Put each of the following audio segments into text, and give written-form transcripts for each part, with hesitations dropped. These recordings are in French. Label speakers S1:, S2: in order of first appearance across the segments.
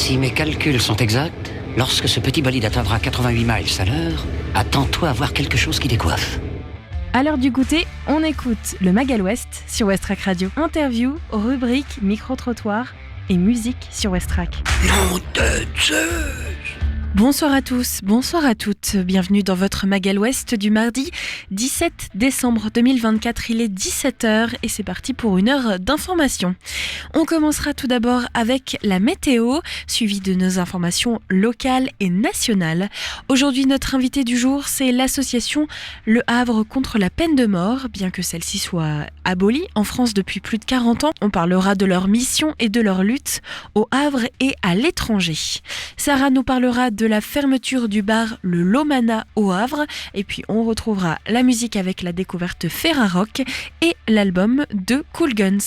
S1: Si mes calculs sont exacts, lorsque ce petit bolide atteindra 88 miles à l'heure, attends-toi à voir quelque chose qui décoiffe.
S2: À l'heure du goûter, on écoute le Magal West sur Westrack Radio. Interview, rubrique, micro-trottoir et musique sur Westrack.
S1: Nom de Zeus!
S2: Bonsoir à tous, bonsoir à toutes. Bienvenue dans votre Magal West du mardi 17 décembre 2024. Il est 17h et c'est parti pour une heure d'information. On commencera tout d'abord avec la météo, suivie de nos informations locales et nationales. Aujourd'hui, notre invité du jour, c'est l'association Le Havre contre la peine de mort. Bien que celle-ci soit abolie en France depuis plus de 40 ans, on parlera de leur mission et de leur lutte au Havre et à l'étranger. Sarah nous parlera de la fermeture du bar Le Lomana au Havre, et puis on retrouvera la musique avec la découverte Ferrarock et l'album de Cool Guns.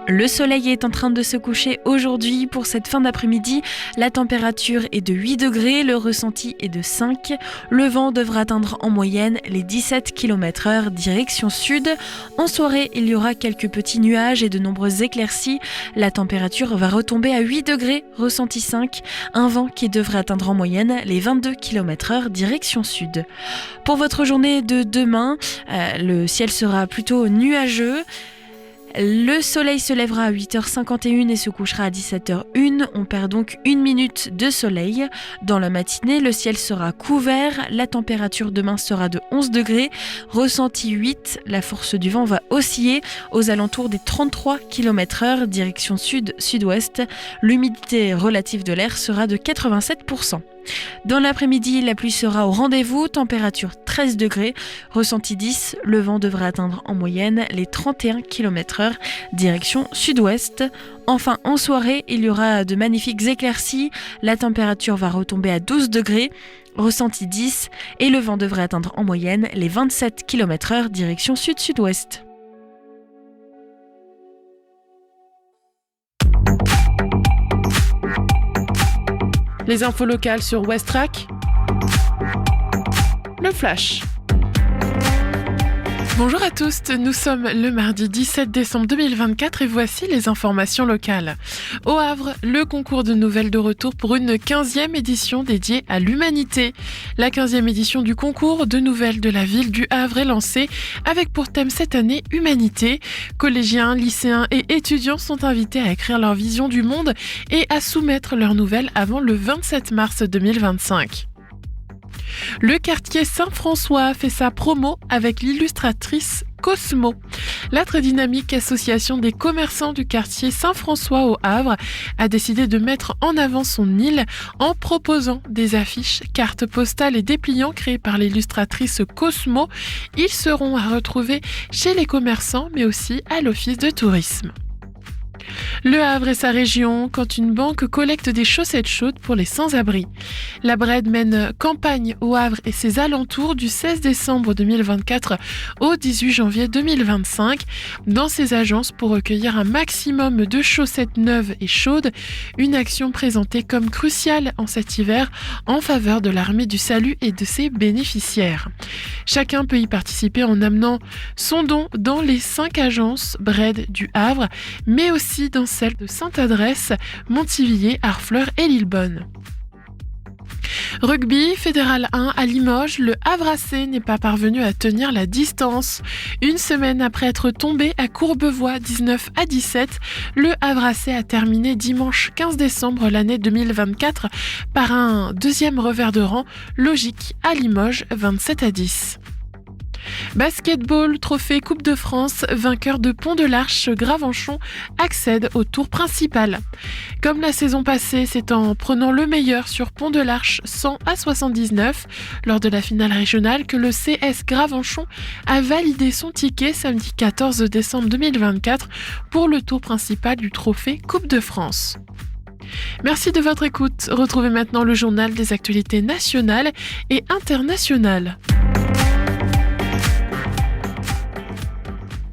S2: Le soleil est en train de se coucher aujourd'hui. Pour cette fin d'après-midi, la température est de 8 degrés, le ressenti est de 5. Le vent devra atteindre en moyenne les 17 km/h direction sud. En soirée, il y aura quelques petits nuages et de nombreuses éclaircies. La température va retomber à 8 degrés, ressenti 5. Un vent qui devrait atteindre en moyenne les 22 km/h direction sud. Pour votre journée de demain, le ciel sera plutôt nuageux. Le soleil se lèvera à 8h51 et se couchera à 17h01. On perd donc 1 minute de soleil. Dans la matinée, le ciel sera couvert. La température demain sera de 11 degrés. Ressenti 8. La force du vent va osciller aux alentours des 33 km/h, direction sud-sud-ouest. L'humidité relative de l'air sera de 87%. Dans l'après-midi, la pluie sera au rendez-vous, température 13 degrés, ressenti 10, le vent devrait atteindre en moyenne les 31 km/h, direction sud-ouest. Enfin, en soirée, il y aura de magnifiques éclaircies, la température va retomber à 12 degrés, ressenti 10, et le vent devrait atteindre en moyenne les 27 km/h, direction sud-sud-ouest.
S3: Les infos locales sur Westrack. Le Flash. Bonjour à tous, nous sommes le mardi 17 décembre 2024 et voici les informations locales. Au Havre, le concours de nouvelles de retour pour une 15e édition dédiée à l'humanité. La 15e édition du concours de nouvelles de la ville du Havre est lancée avec pour thème cette année Humanité. Collégiens, lycéens et étudiants sont invités à écrire leur vision du monde et à soumettre leurs nouvelles avant le 27 mars 2025. Le quartier Saint-François fait sa promo avec l'illustratrice Cosmo. La très dynamique association des commerçants du quartier Saint-François au Havre a décidé de mettre en avant son île en proposant des affiches, cartes postales et dépliants créés par l'illustratrice Cosmo. Ils seront à retrouver chez les commerçants mais aussi à l'office de tourisme. Le Havre et sa région, quand une banque collecte des chaussettes chaudes pour les sans-abri. La Bred mène campagne au Havre et ses alentours du 16 décembre 2024 au 18 janvier 2025 dans ses agences pour recueillir un maximum de chaussettes neuves et chaudes, une action présentée comme cruciale en cet hiver en faveur de l'Armée du Salut et de ses bénéficiaires. Chacun peut y participer en amenant son don dans les 5 agences Bred du Havre, mais aussi dans celles de Sainte-Adresse, Montivilliers, Harfleur et Lillebonne. Rugby, Fédéral 1 à Limoges, le Havrassé n'est pas parvenu à tenir la distance. Une semaine après être tombé à Courbevoie 19-17, le Havrassé a terminé dimanche 15 décembre l'année 2024 par un deuxième revers de rang logique à Limoges 27-10. Basketball, trophée Coupe de France, vainqueur de Pont-de-l'Arche, Gravenchon accède au tour principal. Comme la saison passée, c'est en prenant le meilleur sur Pont-de-l'Arche 100-79 lors de la finale régionale que le CS Gravenchon a validé son ticket samedi 14 décembre 2024 pour le tour principal du trophée Coupe de France. Merci de votre écoute. Retrouvez maintenant le journal des actualités nationales et internationales.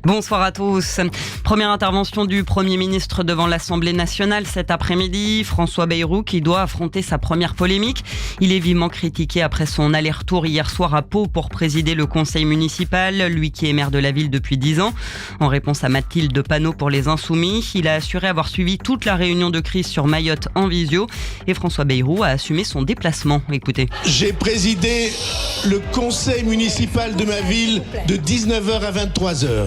S4: Bonsoir à tous. Première intervention du Premier ministre devant l'Assemblée nationale cet après-midi. François Bayrou qui doit affronter sa première polémique. Il est vivement critiqué après son aller-retour hier soir à Pau pour présider le conseil municipal, lui qui est maire de la ville depuis 10 ans. En réponse à Mathilde Panot pour les Insoumis, il a assuré avoir suivi toute la réunion de crise sur Mayotte en visio et François Bayrou a assumé son déplacement. Écoutez.
S5: J'ai présidé le conseil municipal de ma ville de 19h à 23h.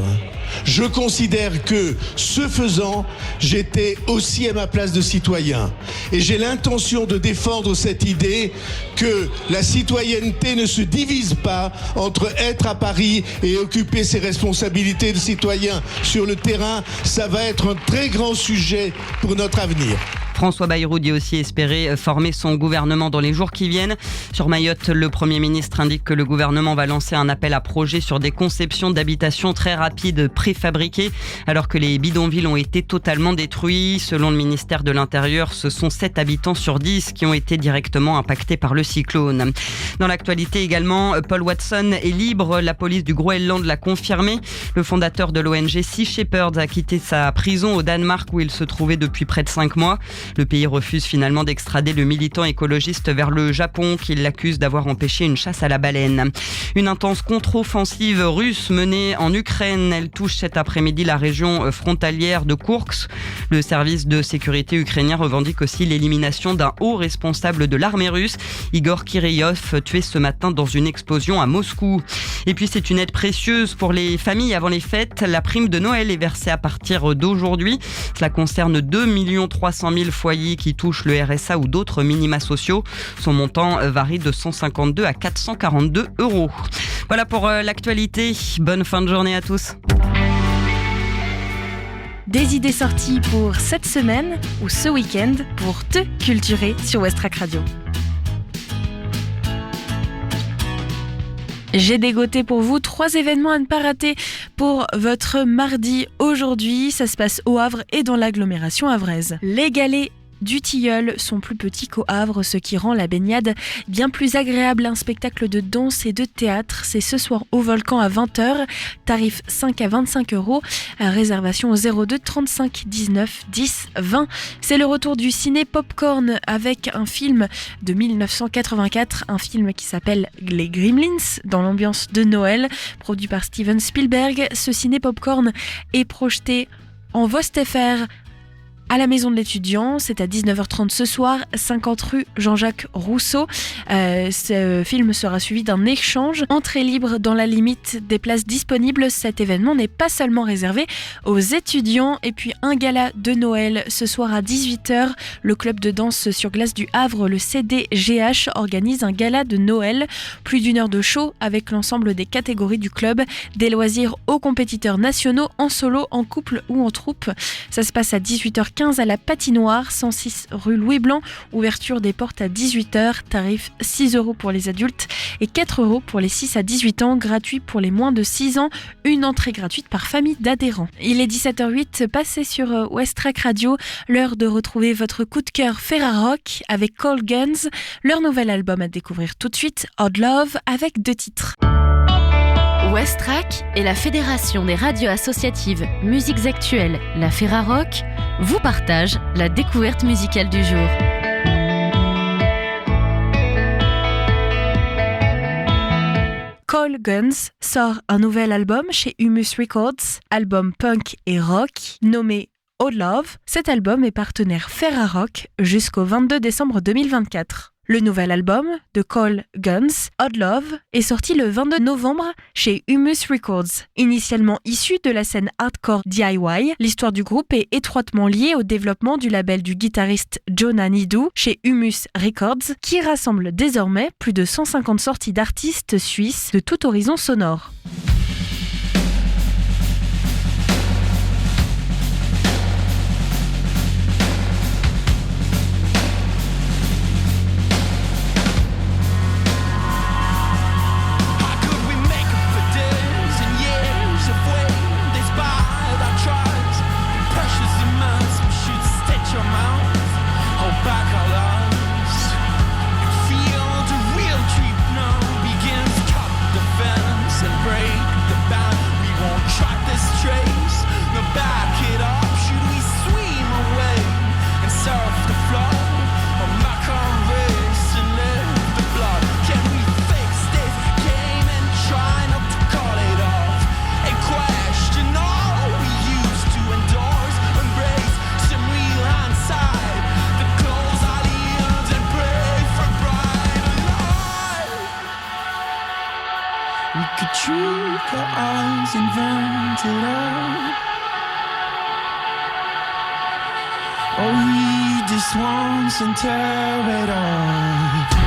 S5: Je considère que, ce faisant, j'étais aussi à ma place de citoyen. Et j'ai l'intention de défendre cette idée que la citoyenneté ne se divise pas entre être à Paris et occuper ses responsabilités de citoyen sur le terrain. Ça va être un très grand sujet pour notre avenir.
S4: François Bayrou dit aussi espérer former son gouvernement dans les jours qui viennent. Sur Mayotte, le Premier ministre indique que le gouvernement va lancer un appel à projets sur des conceptions d'habitation très rapides préfabriquées, alors que les bidonvilles ont été totalement détruits. Selon le ministère de l'Intérieur, ce sont 7 habitants sur 10 qui ont été directement impactés par le cyclone. Dans l'actualité également, Paul Watson est libre. La police du Groenland l'a confirmé. Le fondateur de l'ONG Sea Shepherd a quitté sa prison au Danemark où il se trouvait depuis près de 5 mois. Le pays refuse finalement d'extrader le militant écologiste vers le Japon qui l'accuse d'avoir empêché une chasse à la baleine. Une intense contre-offensive russe menée en Ukraine. Elle touche cet après-midi la région frontalière de Koursk. Le service de sécurité ukrainien revendique aussi l'élimination d'un haut responsable de l'armée russe, Igor Kirillov, tué ce matin dans une explosion à Moscou. Et puis c'est une aide précieuse pour les familles avant les fêtes. La prime de Noël est versée à partir d'aujourd'hui. Cela concerne 2 300 000 foyers qui touchent le RSA ou d'autres minima sociaux. Son montant varie de 152 à 442 €. Voilà pour l'actualité. Bonne fin de journée à tous.
S2: Des idées sorties pour cette semaine ou ce week-end pour te culturer sur Westrack Radio. J'ai dégoté pour vous 3 événements à ne pas rater pour votre mardi aujourd'hui. Ça se passe au Havre et dans l'agglomération havraise. Les galets du Tilleul sont plus petits qu'au Havre, ce qui rend la baignade bien plus agréable. Un spectacle de danse et de théâtre, c'est ce soir au Volcan à 20h, tarif 5 à 25 €, réservation au 02 35 19 10 20. C'est le retour du ciné popcorn avec un film de 1984, un film qui s'appelle Les Gremlins, dans l'ambiance de Noël, produit par Steven Spielberg. Ce ciné popcorn est projeté en Vostfr à la maison de l'étudiant, c'est à 19h30 ce soir, 50 rue Jean-Jacques Rousseau. Ce film sera suivi d'un échange. Entrée libre dans la limite des places disponibles. Cet événement n'est pas seulement réservé aux étudiants. Et puis un gala de Noël ce soir à 18h. Le club de danse sur glace du Havre, le CDGH, organise un gala de Noël. Plus d'1 heure de show avec l'ensemble des catégories du club. Des loisirs aux compétiteurs nationaux, en solo, en couple ou en troupe. Ça se passe à 18h15 à la patinoire, 106 rue Louis Blanc. Ouverture des portes à 18h, tarif 6 € pour les adultes et 4 € pour les 6 à 18 ans, gratuit pour les moins de 6 ans, une entrée gratuite par famille d'adhérents. Il est 17h08, passez sur Westrack Radio, l'heure de retrouver votre coup de cœur Ferrarock avec Cold Guns, leur nouvel album à découvrir tout de suite, Odd Love, avec 2 titres.
S6: Westrack et la Fédération des radios associatives Musiques Actuelles, la Ferrarock, vous partagent la découverte musicale du jour.
S2: Cold Guns sort un nouvel album chez Humus Records, album punk et rock nommé Odd Love. Cet album est partenaire Ferrarock jusqu'au 22 décembre 2024. Le nouvel album de Cold Guns, Odd Love, est sorti le 22 novembre chez Humus Records. Initialement issu de la scène hardcore DIY, l'histoire du groupe est étroitement liée au développement du label du guitariste Jonah Nidou chez Humus Records, qui rassemble désormais plus de 150 sorties d'artistes suisses de tout horizon sonore.
S7: Feel the real truth now begins to defense and break. swans invented all. Oh, read this once and tear it all.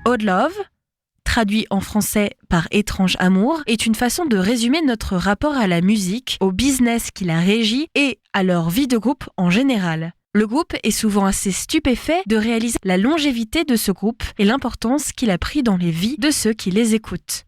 S2: Odd Love, traduit en français par étrange amour, est une façon de résumer notre rapport à la musique, au business qui la régit et à leur vie de groupe en général. Le groupe est souvent assez stupéfait de réaliser la longévité de ce groupe et l'importance qu'il a pris dans les vies de ceux qui les écoutent.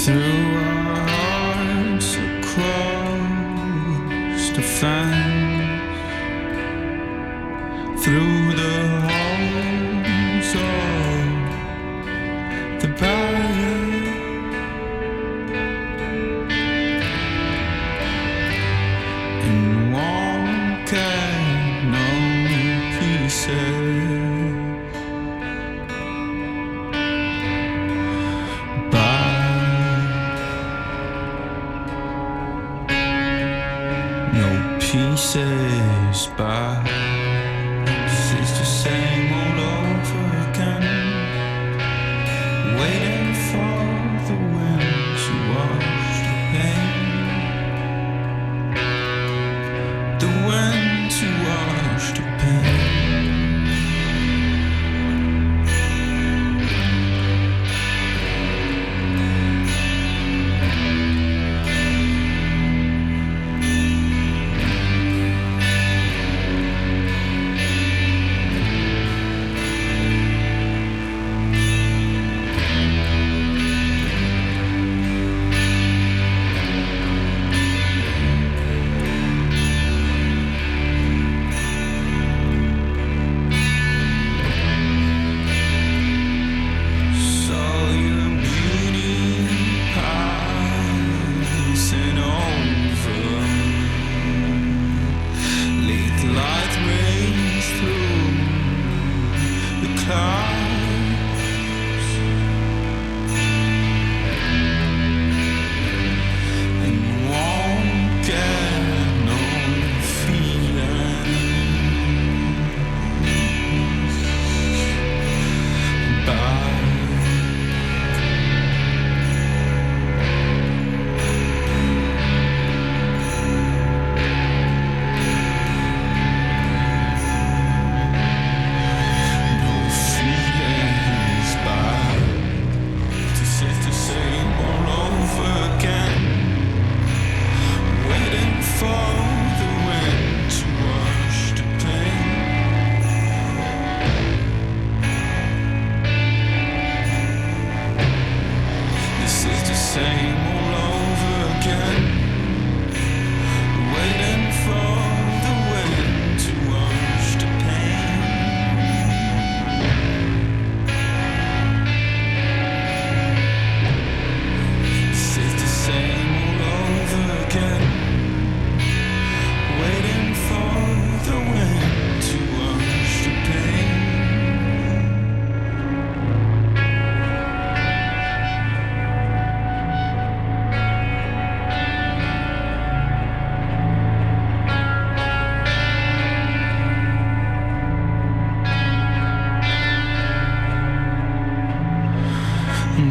S7: Through our hearts across the fence, through the halls of the barrier, and walk at no pieces. Pieces by it's the same all over again, waiting for the wind to wash the pain. the wind to wash the pain.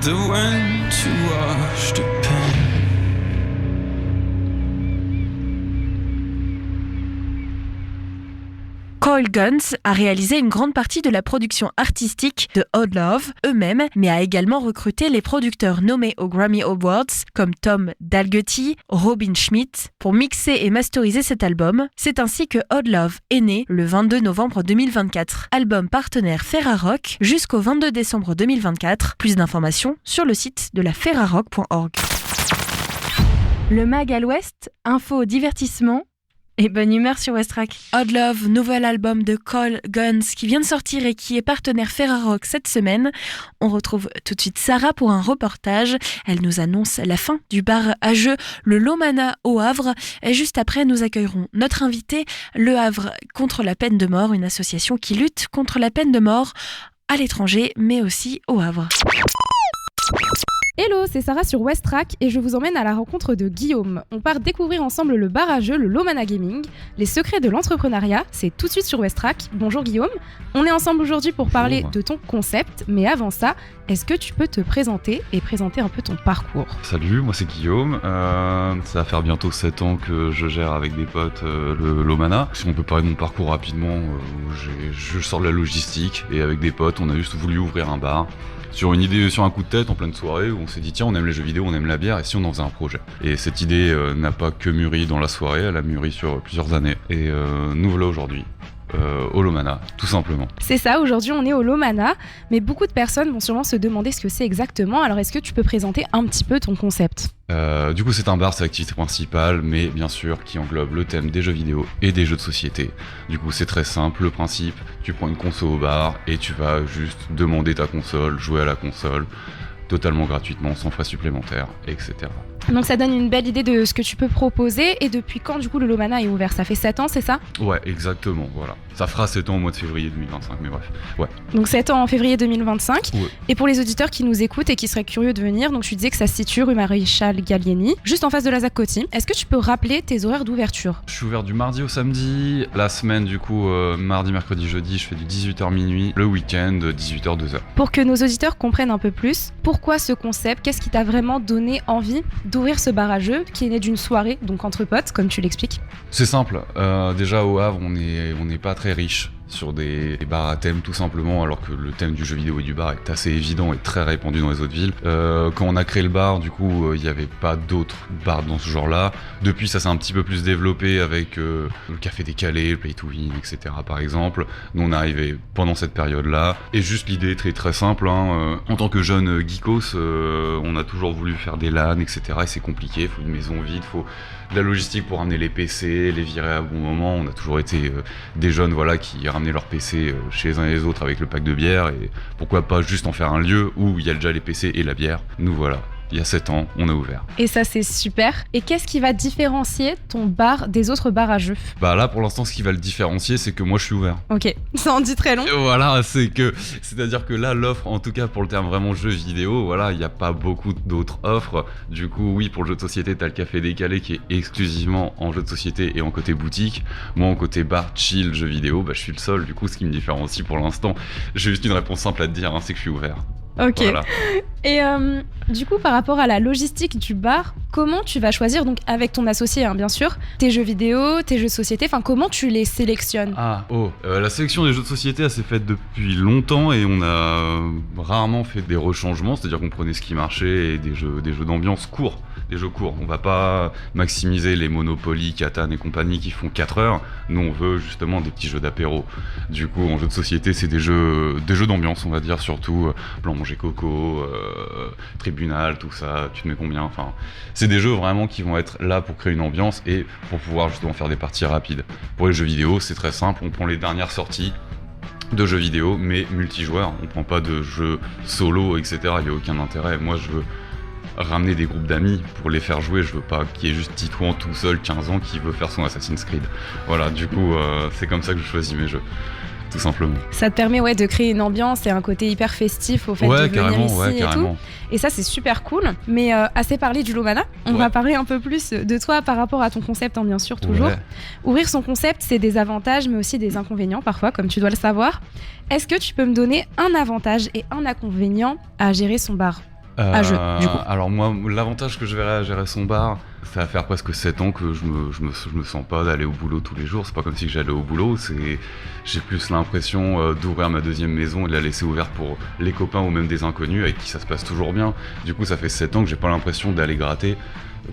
S7: The wind to wash the pain.
S2: Coil Guns a réalisé une grande partie de la production artistique de Odd Love eux-mêmes, mais a également recruté les producteurs nommés aux Grammy Awards comme Tom Dalgetty, Robin Schmidt pour mixer et masteriser cet album. C'est ainsi que Odd Love est né le 22 novembre 2024. Album partenaire Ferrarock jusqu'au 22 décembre 2024. Plus d'informations sur le site de la ferrarock.org. Le Mag à l'Ouest, info, divertissement et bonne humeur sur Westrack. Odd Love, nouvel album de Coil Guns qui vient de sortir et qui est partenaire Ferrarock cette semaine. On retrouve tout de suite Sarah pour un reportage. Elle nous annonce la fin du bar à jeux, le Lomana au Havre. Et juste après, nous accueillerons notre invité, Le Havre contre la peine de mort, une association qui lutte contre la peine de mort à l'étranger, mais aussi au Havre.
S8: Hello, c'est Sarah sur Westrack et je vous emmène à la rencontre de Guillaume. On part découvrir ensemble le bar à jeux, le Lomana Gaming. Les secrets de l'entrepreneuriat, c'est tout de suite sur Westrack. Bonjour Guillaume, on est ensemble aujourd'hui pour parler de ton concept, mais avant ça, est-ce que tu peux te présenter et présenter un peu ton parcours ?
S9: Salut, moi c'est Guillaume, ça va faire bientôt 7 ans que je gère avec des potes le Lomana. Si on peut parler de mon parcours rapidement, je sors de la logistique et avec des potes on a juste voulu ouvrir un bar. Sur une idée, sur un coup de tête en pleine soirée où on s'est dit tiens on aime les jeux vidéo, on aime la bière et si on en faisait un projet. Et cette idée n'a pas que mûri dans la soirée, elle a mûri sur plusieurs années et nous voilà aujourd'hui. Au Lomana, tout simplement.
S8: C'est ça, aujourd'hui on est au Lomana, mais beaucoup de personnes vont sûrement se demander ce que c'est exactement, alors est-ce que tu peux présenter un petit peu ton concept ?
S9: Du coup c'est un bar, c'est l'activité principale, mais bien sûr qui englobe le thème des jeux vidéo et des jeux de société. Du coup c'est très simple, le principe, tu prends une console au bar et tu vas juste demander ta console, jouer à la console, totalement gratuitement, sans frais supplémentaires, etc.
S8: Donc ça donne une belle idée de ce que tu peux proposer. Et depuis quand du coup le Lomana est ouvert ? Ça fait 7 ans, c'est ça ?
S9: Ouais, exactement, voilà. Ça fera 7 ans au mois de février 2025, mais bref. Ouais.
S8: Donc 7 ans en février 2025.
S9: Ouais.
S8: Et pour les auditeurs qui nous écoutent et qui seraient curieux de venir, donc tu disais que ça se situe rue Maréchal Gallieni, juste en face de la ZAC Coty. Est-ce que tu peux rappeler tes horaires d'ouverture ?
S9: Je suis ouvert du mardi au samedi. La semaine du coup, mardi, mercredi, jeudi, je fais du 18h minuit. Le week-end, 18h, 2h.
S8: Pour que nos auditeurs comprennent un peu plus, pourquoi ce concept ? Qu'est-ce qui t'a vraiment donné envie d'ouvrir ce bar à jeux qui est né d'une soirée, donc entre potes, comme tu l'expliques?
S9: C'est simple. Déjà au Havre, on n'est pas très riche sur des bars à thème tout simplement, alors que le thème du jeu vidéo et du bar est assez évident et très répandu dans les autres villes. Quand on a créé le bar, du coup, il n'y avait pas d'autres bars dans ce genre-là. Depuis, ça s'est un petit peu plus développé avec le Café Décalé, le Play to Win, etc. par exemple. Nous, on est arrivé pendant cette période-là. Et juste l'idée est très très simple. En tant que jeune geekos, on a toujours voulu faire des LAN, etc. Et c'est compliqué, il faut une maison vide, il faut de la logistique pour ramener les PC, les virer à bon moment. On a toujours été des jeunes qui ramenaient leurs PC chez les uns et les autres avec le pack de bière, et pourquoi pas juste en faire un lieu où il y a déjà les PC et la bière. Nous voilà, il y a 7 ans, on a ouvert.
S8: Et ça, c'est super. Et qu'est-ce qui va différencier ton bar des autres bars à jeux?
S9: Bah là, pour l'instant, ce qui va le différencier, c'est que moi, je suis ouvert.
S8: Ok, ça en dit très long.
S9: Et voilà, c'est-à-dire que là, l'offre, en tout cas pour le terme vraiment jeu vidéo, voilà, il n'y a pas beaucoup d'autres offres. Du coup, oui, pour le jeu de société, t'as le Café Décalé qui est exclusivement en jeu de société et en côté boutique. Moi, en côté bar, chill, jeu vidéo, je suis le seul. Du coup, ce qui me différencie pour l'instant, j'ai juste une réponse simple à te dire, c'est que je suis ouvert.
S8: Ok.
S9: Voilà.
S8: Et du coup, par rapport à la logistique du bar, comment tu vas choisir, donc avec ton associé bien sûr, tes jeux vidéo, tes jeux de société, comment tu les sélectionnes?
S9: La sélection des jeux de société, elle s'est faite depuis longtemps et on a rarement fait des rechangements, c'est-à-dire qu'on prenait ce qui marchait et des jeux d'ambiance courts. Des jeux courts, on va pas maximiser les Monopoly, Catan et compagnie qui font 4 heures. Nous, on veut justement des petits jeux d'apéro. Du coup, en jeu de société, c'est des jeux d'ambiance, on va dire, surtout Blanc Manger Coco, Tribunal, tout ça, tu te mets combien, c'est des jeux vraiment qui vont être là pour créer une ambiance et pour pouvoir justement faire des parties rapides. Pour les jeux vidéo, c'est très simple, on prend les dernières sorties de jeux vidéo, mais multijoueurs, on prend pas de jeux solo, etc. Il n'y a aucun intérêt. Moi, je veux ramener des groupes d'amis pour les faire jouer, je veux pas qu'il y ait juste Titouan tout seul, 15 ans, qui veut faire son Assassin's Creed. Voilà, du coup, c'est comme ça que je choisis mes jeux. Tout simplement. Ça
S8: te permet de créer une ambiance et un côté hyper festif au fait de venir ici et tout. Et ça, c'est super cool. Mais assez parlé du Lomana, on va parler un peu plus de toi par rapport à ton concept, bien sûr, toujours. Ouais. Ouvrir son concept, c'est des avantages, mais aussi des inconvénients parfois, comme tu dois le savoir. Est-ce que tu peux me donner un avantage et un inconvénient à gérer son bar à jeu, du coup?
S9: Alors moi, l'avantage que je verrais à gérer son bar, ça va faire presque 7 ans que je me sens pas d'aller au boulot tous les jours. C'est pas comme si j'allais au boulot, j'ai plus l'impression d'ouvrir ma deuxième maison et de la laisser ouverte pour les copains ou même des inconnus avec qui ça se passe toujours bien. Du coup, ça fait 7 ans que j'ai pas l'impression d'aller gratter.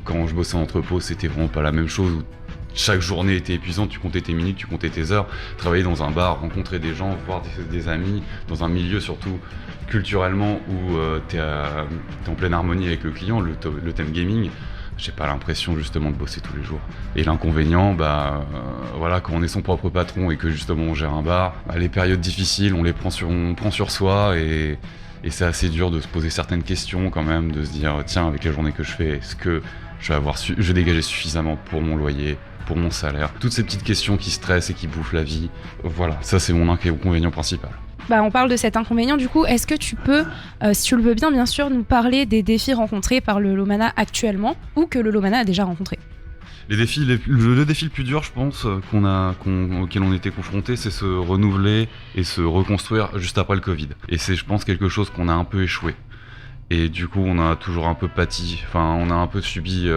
S9: Quand je bossais en entrepôt, c'était vraiment pas la même chose. Chaque journée était épuisante, tu comptais tes minutes, tu comptais tes heures. Travailler dans un bar, rencontrer des gens, voir des amis, dans un milieu surtout culturellement où t'es en pleine harmonie avec le client, le thème gaming, j'ai pas l'impression justement de bosser tous les jours. Et l'inconvénient, quand on est son propre patron et que justement on gère un bar, les périodes difficiles, on prend sur soi et c'est assez dur de se poser certaines questions quand même, de se dire tiens, avec la journée que je fais, est-ce que je vais dégager suffisamment pour mon loyer, pour mon salaire, toutes ces petites questions qui stressent et qui bouffent la vie. Voilà, ça c'est mon inconvénient principal.
S8: On parle de cet inconvénient, du coup, est-ce que tu peux, si tu le veux bien sûr, nous parler des défis rencontrés par le Lomana actuellement ou que le Lomana a déjà rencontrés?
S9: Le défi le plus dur, je pense, auquel on était confronté, c'est se renouveler et se reconstruire juste après le Covid. Et c'est, je pense, quelque chose qu'on a un peu échoué. Et du coup, on a toujours un peu pâti, on a un peu subi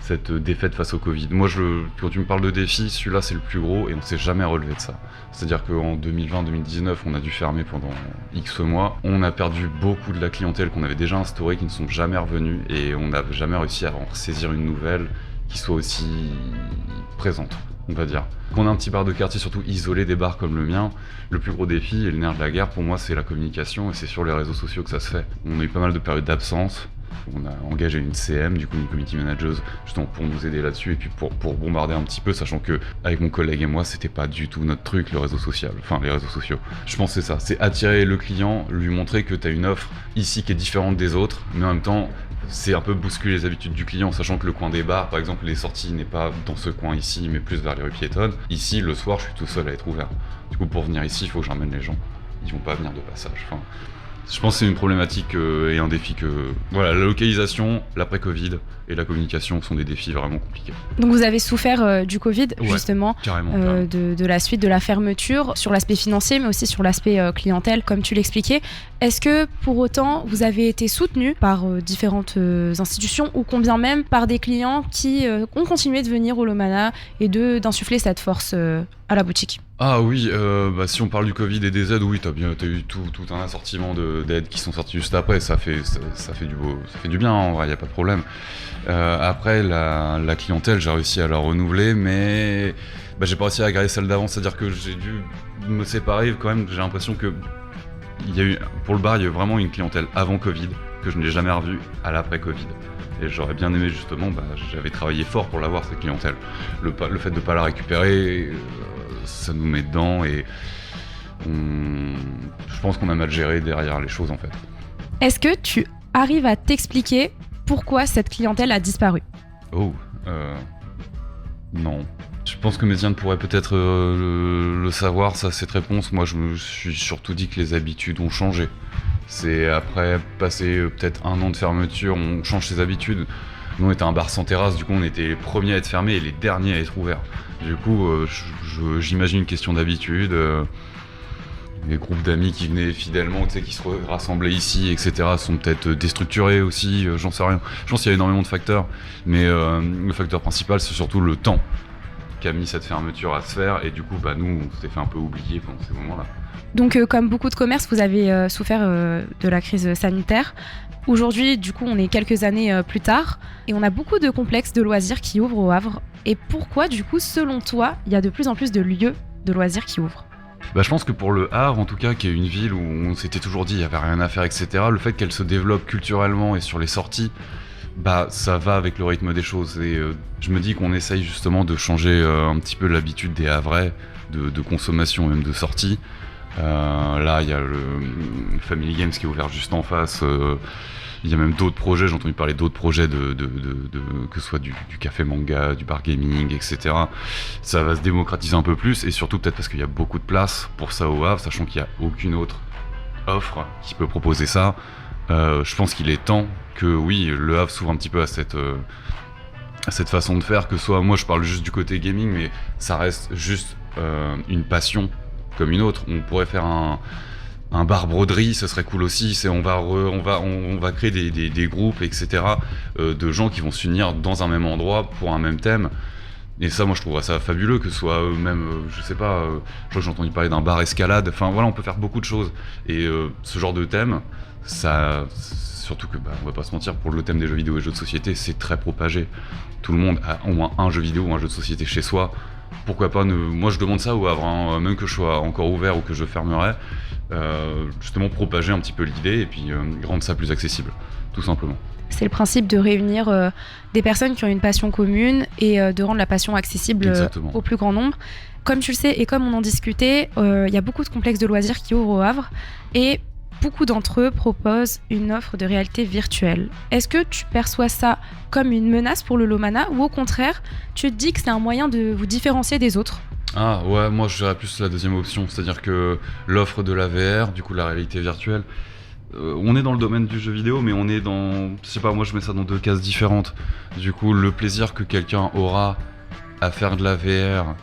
S9: cette défaite face au Covid. Moi, quand tu me parles de défi, celui-là, c'est le plus gros et on s'est jamais relevé de ça. C'est-à-dire qu'en 2020-2019, on a dû fermer pendant X mois. On a perdu beaucoup de la clientèle qu'on avait déjà instaurée, qui ne sont jamais revenus et on n'a jamais réussi à en saisir une nouvelle qui soit aussi présente, on va dire. Quand on a un petit bar de quartier, surtout isolé des bars comme le mien, le plus gros défi et le nerf de la guerre pour moi, c'est la communication et c'est sur les réseaux sociaux que ça se fait. On a eu pas mal de périodes d'absence. On a engagé une CM, du coup une community manager, justement pour nous aider là-dessus et puis pour bombarder un petit peu, sachant que avec mon collègue et moi, c'était pas du tout notre truc, les réseaux sociaux. Je pense que c'est ça, c'est attirer le client, lui montrer que t'as une offre ici qui est différente des autres, mais en même temps, c'est un peu bousculer les habitudes du client, sachant que le coin des bars, par exemple, les sorties n'est pas dans ce coin ici, mais plus vers les rues piétonnes. Ici, le soir, je suis tout seul à être ouvert. Du coup, pour venir ici, il faut que j'emmène les gens. Ils vont pas venir de passage. Je pense que c'est une problématique et un défi que... Voilà, la localisation, l'après-Covid et la communication sont des défis vraiment compliqués.
S8: Donc vous avez souffert du Covid,
S9: Ouais,
S8: justement,
S9: carrément.
S8: de la suite de la fermeture, sur l'aspect financier, mais aussi sur l'aspect clientèle, comme tu l'expliquais. Est-ce que pour autant, vous avez été soutenu par différentes institutions, ou combien même par des clients qui ont continué de venir au Lomana et d'insuffler cette force à la boutique?
S9: Ah oui, si on parle du Covid et des aides, oui, t'as eu tout un assortiment d'aides qui sont sorties juste après, ça fait du bien, en vrai, y a pas de problème. Après, la clientèle, j'ai réussi à la renouveler, mais j'ai pas réussi à garder celle d'avant, c'est-à-dire que j'ai dû me séparer quand même. J'ai l'impression que pour le bar, il y a eu vraiment une clientèle avant Covid que je n'ai jamais revue à l'après-Covid. Et j'aurais bien aimé justement, j'avais travaillé fort pour l'avoir, cette clientèle. Le fait de ne pas la récupérer, ça nous met dedans, et je pense qu'on a mal géré derrière les choses en fait.
S8: Est-ce que tu arrives à t'expliquer pourquoi cette clientèle a disparu?
S9: Non. Je pense que Méziane pourrait peut-être le savoir, cette réponse. Moi, je me suis surtout dit que les habitudes ont changé. C'est après passer peut-être 1 an de fermeture, on change ses habitudes. Nous, on était un bar sans terrasse, du coup, on était les premiers à être fermés et les derniers à être ouverts. Du coup, j'imagine une question d'habitude. Les groupes d'amis qui venaient fidèlement, qui se rassemblaient ici, etc., sont peut-être déstructurés aussi, j'en sais rien. Je pense qu'il y a énormément de facteurs, mais le facteur principal, c'est surtout le temps qu'a mis cette fermeture à se faire, et du coup, nous, on s'était fait un peu oublier pendant ces moments-là.
S8: Donc, comme beaucoup de commerces, vous avez souffert de la crise sanitaire. Aujourd'hui, du coup, on est quelques années plus tard, et on a beaucoup de complexes de loisirs qui ouvrent au Havre. Et pourquoi, du coup, selon toi, il y a de plus en plus de lieux de loisirs qui ouvrent?
S9: Je pense que pour le Havre, en tout cas, qui est une ville où on s'était toujours dit il n'y avait rien à faire, etc., le fait qu'elle se développe culturellement et sur les sorties, ça va avec le rythme des choses. Et je me dis qu'on essaye justement de changer un petit peu l'habitude des Havrais de consommation et même de sortie. Là, il y a le Family Games qui est ouvert juste en face. Il y a même d'autres projets, j'ai entendu parler d'autres projets que ce soit du café manga, du bar gaming, etc. Ça va se démocratiser un peu plus, et surtout peut-être parce qu'il y a beaucoup de place pour ça au Havre, sachant qu'il n'y a aucune autre offre qui peut proposer ça. Je pense qu'il est temps que oui, le Havre s'ouvre un petit peu à cette façon de faire, que soit, moi je parle juste du côté gaming, mais ça reste juste une passion comme une autre. On pourrait faire un bar broderie, ce serait cool aussi. On va créer des groupes, etc., de gens qui vont s'unir dans un même endroit pour un même thème. Et ça, moi, je trouverais ça fabuleux, que ce soit même, je sais pas, je crois que j'ai entendu parler d'un bar escalade. Enfin, voilà, on peut faire beaucoup de choses. Et ce genre de thème, ça, surtout que, on va pas se mentir, pour le thème des jeux vidéo et jeux de société, c'est très propagé. Tout le monde a au moins un jeu vidéo ou un jeu de société chez soi. Pourquoi pas moi, je demande ça au Havre, hein, même que je sois encore ouvert ou que je fermerai. Justement propager un petit peu l'idée et puis rendre ça plus accessible, tout simplement.
S8: C'est le principe de réunir des personnes qui ont une passion commune et de rendre la passion accessible au plus grand nombre. Comme tu le sais et comme on en discutait, il y a beaucoup de complexes de loisirs qui ouvrent au Havre, et beaucoup d'entre eux proposent une offre de réalité virtuelle. Est-ce que tu perçois ça comme une menace pour le Lomana, ou au contraire, tu te dis que c'est un moyen de vous différencier des autres?
S9: Ah ouais, moi je dirais plus la deuxième option, c'est-à-dire que l'offre de la VR, du coup la réalité virtuelle, on est dans le domaine du jeu vidéo, mais on est dans, je sais pas, moi je mets ça dans 2 cases différentes. Du coup, le plaisir que quelqu'un aura à faire de la VR,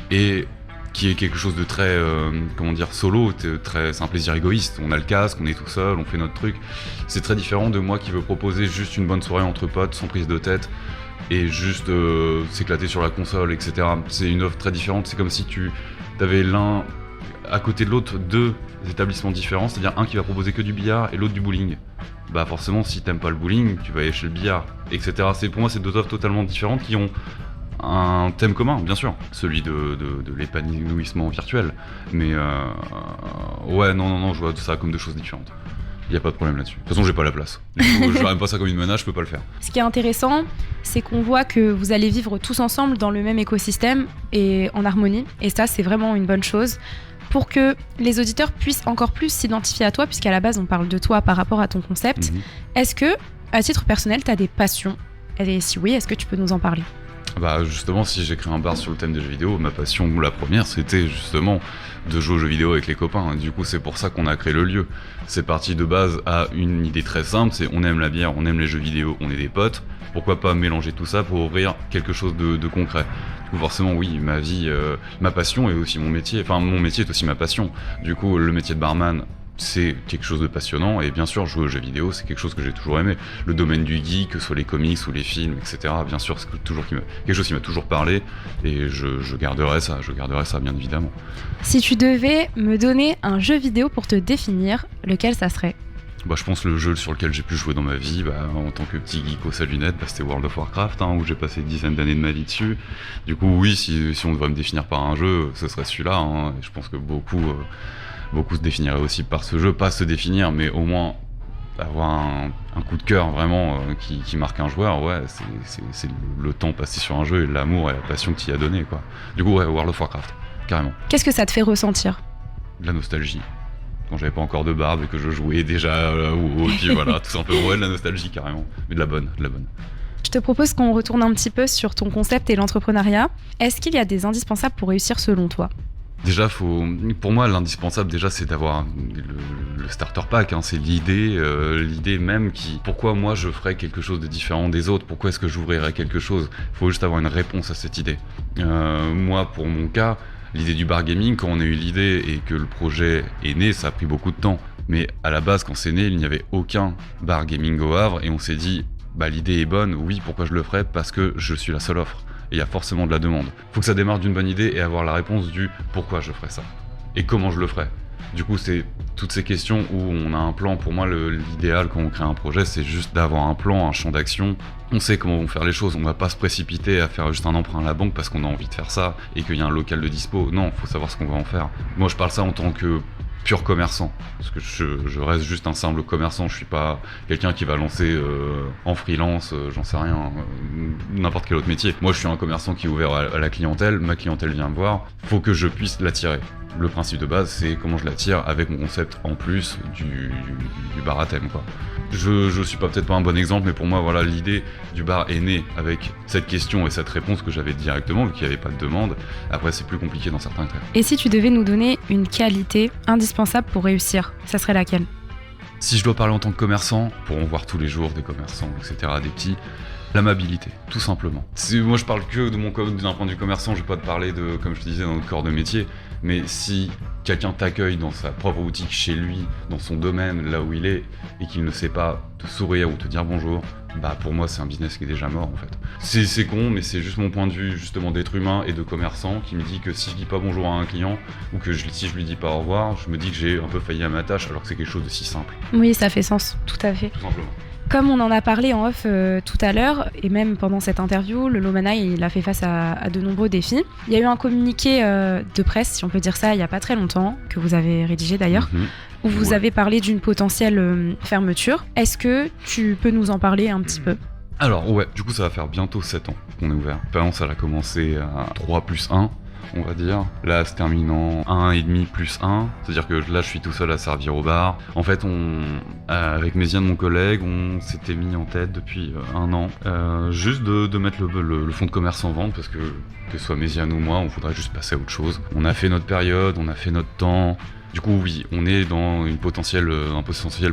S9: et qui est quelque chose de très, solo, c'est un plaisir égoïste. On a le casque, on est tout seul, on fait notre truc. C'est très différent de moi qui veux proposer juste une bonne soirée entre potes, sans prise de tête, et juste s'éclater sur la console, etc. C'est une offre très différente. C'est comme si tu avais l'un à côté de l'autre 2 établissements différents, c'est-à-dire un qui va proposer que du billard et l'autre du bowling. Forcément, si t'aimes pas le bowling, tu vas aller chez le billard, etc. Pour moi, c'est 2 offres totalement différentes qui ont un thème commun, bien sûr, celui de l'épanouissement virtuel. Mais ouais, non, je vois ça comme 2 choses différentes. Il n'y a pas de problème là-dessus. De toute façon, j'ai pas la place. Du coup, je n'aime pas ça comme une menace, je peux pas le faire.
S8: Ce qui est intéressant, c'est qu'on voit que vous allez vivre tous ensemble dans le même écosystème et en harmonie. Et ça, c'est vraiment une bonne chose pour que les auditeurs puissent encore plus s'identifier à toi, puisqu'à la base, on parle de toi par rapport à ton concept. Est-ce que, à titre personnel, tu as des passions? Et si oui, est-ce que tu peux nous en parler?
S9: Bah justement, si j'ai créé un bar sur le thème des jeux vidéo, ma passion, la première, c'était justement de jouer aux jeux vidéo avec les copains. Du coup, c'est pour ça qu'on a créé le lieu. C'est parti de base à une idée très simple, c'est on aime la bière, on aime les jeux vidéo, on est des potes. Pourquoi pas mélanger tout ça pour ouvrir quelque chose de concret. Du coup, forcément, oui, ma vie, ma passion est aussi mon métier. Enfin, mon métier est aussi ma passion. Du coup, le métier de barman, c'est quelque chose de passionnant, et bien sûr jouer aux jeux vidéo c'est quelque chose que j'ai toujours aimé. Le domaine du geek, que ce soit les comics ou les films, etc. Bien sûr c'est quelque chose qui m'a toujours parlé, et je garderai ça bien évidemment.
S8: Si tu devais me donner un jeu vidéo pour te définir, lequel ça serait ?
S9: Bah, je pense le jeu sur lequel j'ai pu jouer dans ma vie, en tant que petit geeko à lunettes, c'était World of Warcraft, où j'ai passé 10 d'années de ma vie dessus. Du coup oui, si on devrait me définir par un jeu, ce serait celui-là, et je pense que beaucoup se définiraient aussi par ce jeu, pas se définir, mais au moins avoir un coup de cœur vraiment qui marque un joueur. Ouais, c'est le temps passé sur un jeu et l'amour et la passion que tu y as donné, quoi. Du coup, ouais, World of Warcraft, carrément.
S8: Qu'est-ce que ça te fait ressentir ?
S9: De la nostalgie. Quand j'avais pas encore de barbe et que je jouais déjà et puis voilà, tout simplement, ouais, de la nostalgie carrément, mais de la bonne.
S8: Je te propose qu'on retourne un petit peu sur ton concept et l'entrepreneuriat. Est-ce qu'il y a des indispensables pour réussir selon toi ?
S9: Déjà, pour moi, l'indispensable, déjà, c'est d'avoir le starter pack. C'est l'idée même pourquoi moi je ferais quelque chose de différent des autres. Pourquoi est-ce que j'ouvrirais quelque chose ? Il faut juste avoir une réponse à cette idée. Moi, pour mon cas, l'idée du bar gaming, quand on a eu l'idée et que le projet est né, ça a pris beaucoup de temps. Mais à la base, quand c'est né, il n'y avait aucun bar gaming au Havre et on s'est dit, l'idée est bonne, oui, pourquoi je le ferais ? Parce que je suis la seule offre. Et il y a forcément de la demande. Il faut que ça démarre d'une bonne idée et avoir la réponse du pourquoi je ferais ça et comment je le ferais. Du coup, c'est toutes ces questions où on a un plan. Pour moi, l'idéal quand on crée un projet, c'est juste d'avoir un plan, un champ d'action. On sait comment on va faire les choses. On va pas se précipiter à faire juste un emprunt à la banque parce qu'on a envie de faire ça et qu'il y a un local de dispo. Non, il faut savoir ce qu'on va en faire. Moi, je parle ça en tant que pur commerçant, parce que je reste juste un simple commerçant, je suis pas quelqu'un qui va lancer en freelance, j'en sais rien, n'importe quel autre métier. Moi je suis un commerçant qui est ouvert à la clientèle, ma clientèle vient me voir, faut que je puisse l'attirer. Le principe de base, c'est comment je l'attire avec mon concept en plus du bar à thème, quoi. Je suis peut-être pas un bon exemple, mais pour moi, voilà, l'idée du bar est née avec cette question et cette réponse que j'avais directement, vu qu'il n'y avait pas de demande. Après, c'est plus compliqué dans certains cas.
S8: Et si tu devais nous donner une qualité indispensable pour réussir, ça serait laquelle ?
S9: Si je dois parler en tant que commerçant, pour en voir tous les jours des commerçants, etc., des petits, l'amabilité, tout simplement. Moi, je parle que d'un point de vue commerçant, je vais pas te parler de, comme je te disais, dans notre corps de métier, mais si quelqu'un t'accueille dans sa propre boutique, chez lui, dans son domaine, là où il est, et qu'il ne sait pas te sourire ou te dire bonjour, pour moi, c'est un business qui est déjà mort, en fait. C'est con, mais c'est juste mon point de vue, justement, d'être humain et de commerçant, qui me dit que si je dis pas bonjour à un client, ou que si je lui dis pas au revoir, je me dis que j'ai un peu failli à ma tâche, alors que c'est quelque chose de si simple.
S8: Oui, ça fait sens, tout à fait.
S9: Tout simplement.
S8: Comme on en a parlé en off tout à l'heure, et même pendant cette interview, le Lomana il a fait face à de nombreux défis. Il y a eu un communiqué de presse, si on peut dire ça, il n'y a pas très longtemps, que vous avez rédigé d'ailleurs, où vous avez parlé d'une potentielle fermeture. Est-ce que tu peux nous en parler un petit peu ?
S9: Alors ouais, du coup ça va faire bientôt 7 ans qu'on est ouvert. L'expérience elle a commencé à 3+1. On va dire. Là, se termine en 1,5+1. C'est-à-dire que là, je suis tout seul à servir au bar. En fait, avec Méziane, mon collègue, on s'était mis en tête depuis 1 an, juste de mettre le fonds de commerce en vente, parce que ce soit Méziane ou moi, on voudrait juste passer à autre chose. On a fait notre période, on a fait notre temps. Du coup, oui, on est dans un potentiel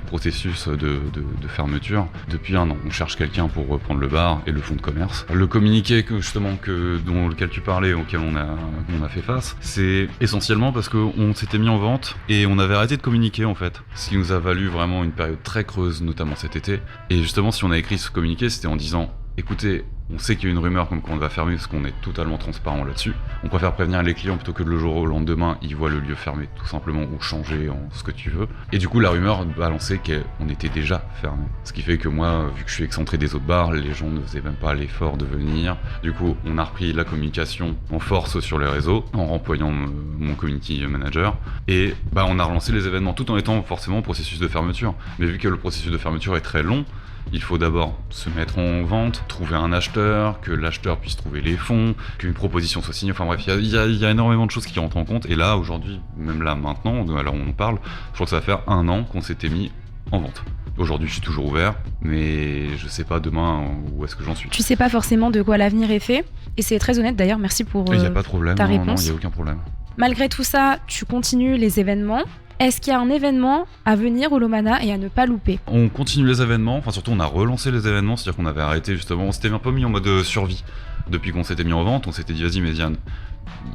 S9: processus de fermeture depuis 1 an. On cherche quelqu'un pour reprendre le bar et le fonds de commerce. Le communiqué dont lequel tu parlais, auquel on a fait face, c'est essentiellement parce qu'on s'était mis en vente et on avait arrêté de communiquer en fait. Ce qui nous a valu vraiment une période très creuse, notamment cet été. Et justement, si on a écrit ce communiqué, c'était en disant écoutez, on sait qu'il y a une rumeur comme quoi on va fermer parce qu'on est totalement transparent là-dessus. On préfère prévenir les clients plutôt que de le jour au lendemain, ils voient le lieu fermé tout simplement ou changer en ce que tu veux. Et du coup, la rumeur balançait qu'on était déjà fermé. Ce qui fait que moi, vu que je suis excentré des autres bars, les gens ne faisaient même pas l'effort de venir. Du coup, on a repris la communication en force sur les réseaux en employant mon community manager. Et on a relancé les événements tout en étant forcément en processus de fermeture. Mais vu que le processus de fermeture est très long, il faut d'abord se mettre en vente, trouver un acheteur, que l'acheteur puisse trouver les fonds, qu'une proposition soit signée. Enfin bref, il y a énormément de choses qui rentrent en compte. Et là, aujourd'hui, même là, maintenant, alors on en parle, je crois que ça va faire 1 an qu'on s'était mis en vente. Aujourd'hui, je suis toujours ouvert, mais je sais pas demain où est-ce que j'en suis.
S8: Tu sais pas forcément de quoi l'avenir est fait, et c'est très honnête d'ailleurs, merci pour
S9: Il n'y a pas de problème,
S8: ta
S9: non,
S8: réponse.
S9: il n'y a aucun problème.
S8: Malgré tout ça, tu continues les événements. Est-ce qu'il y a un événement à venir au Lomana et à ne pas louper ?
S9: On continue les événements, enfin surtout on a relancé les événements, c'est-à-dire qu'on avait arrêté justement, on s'était un peu mis en mode survie. Depuis qu'on s'était mis en vente, on s'était dit vas-y Médiane,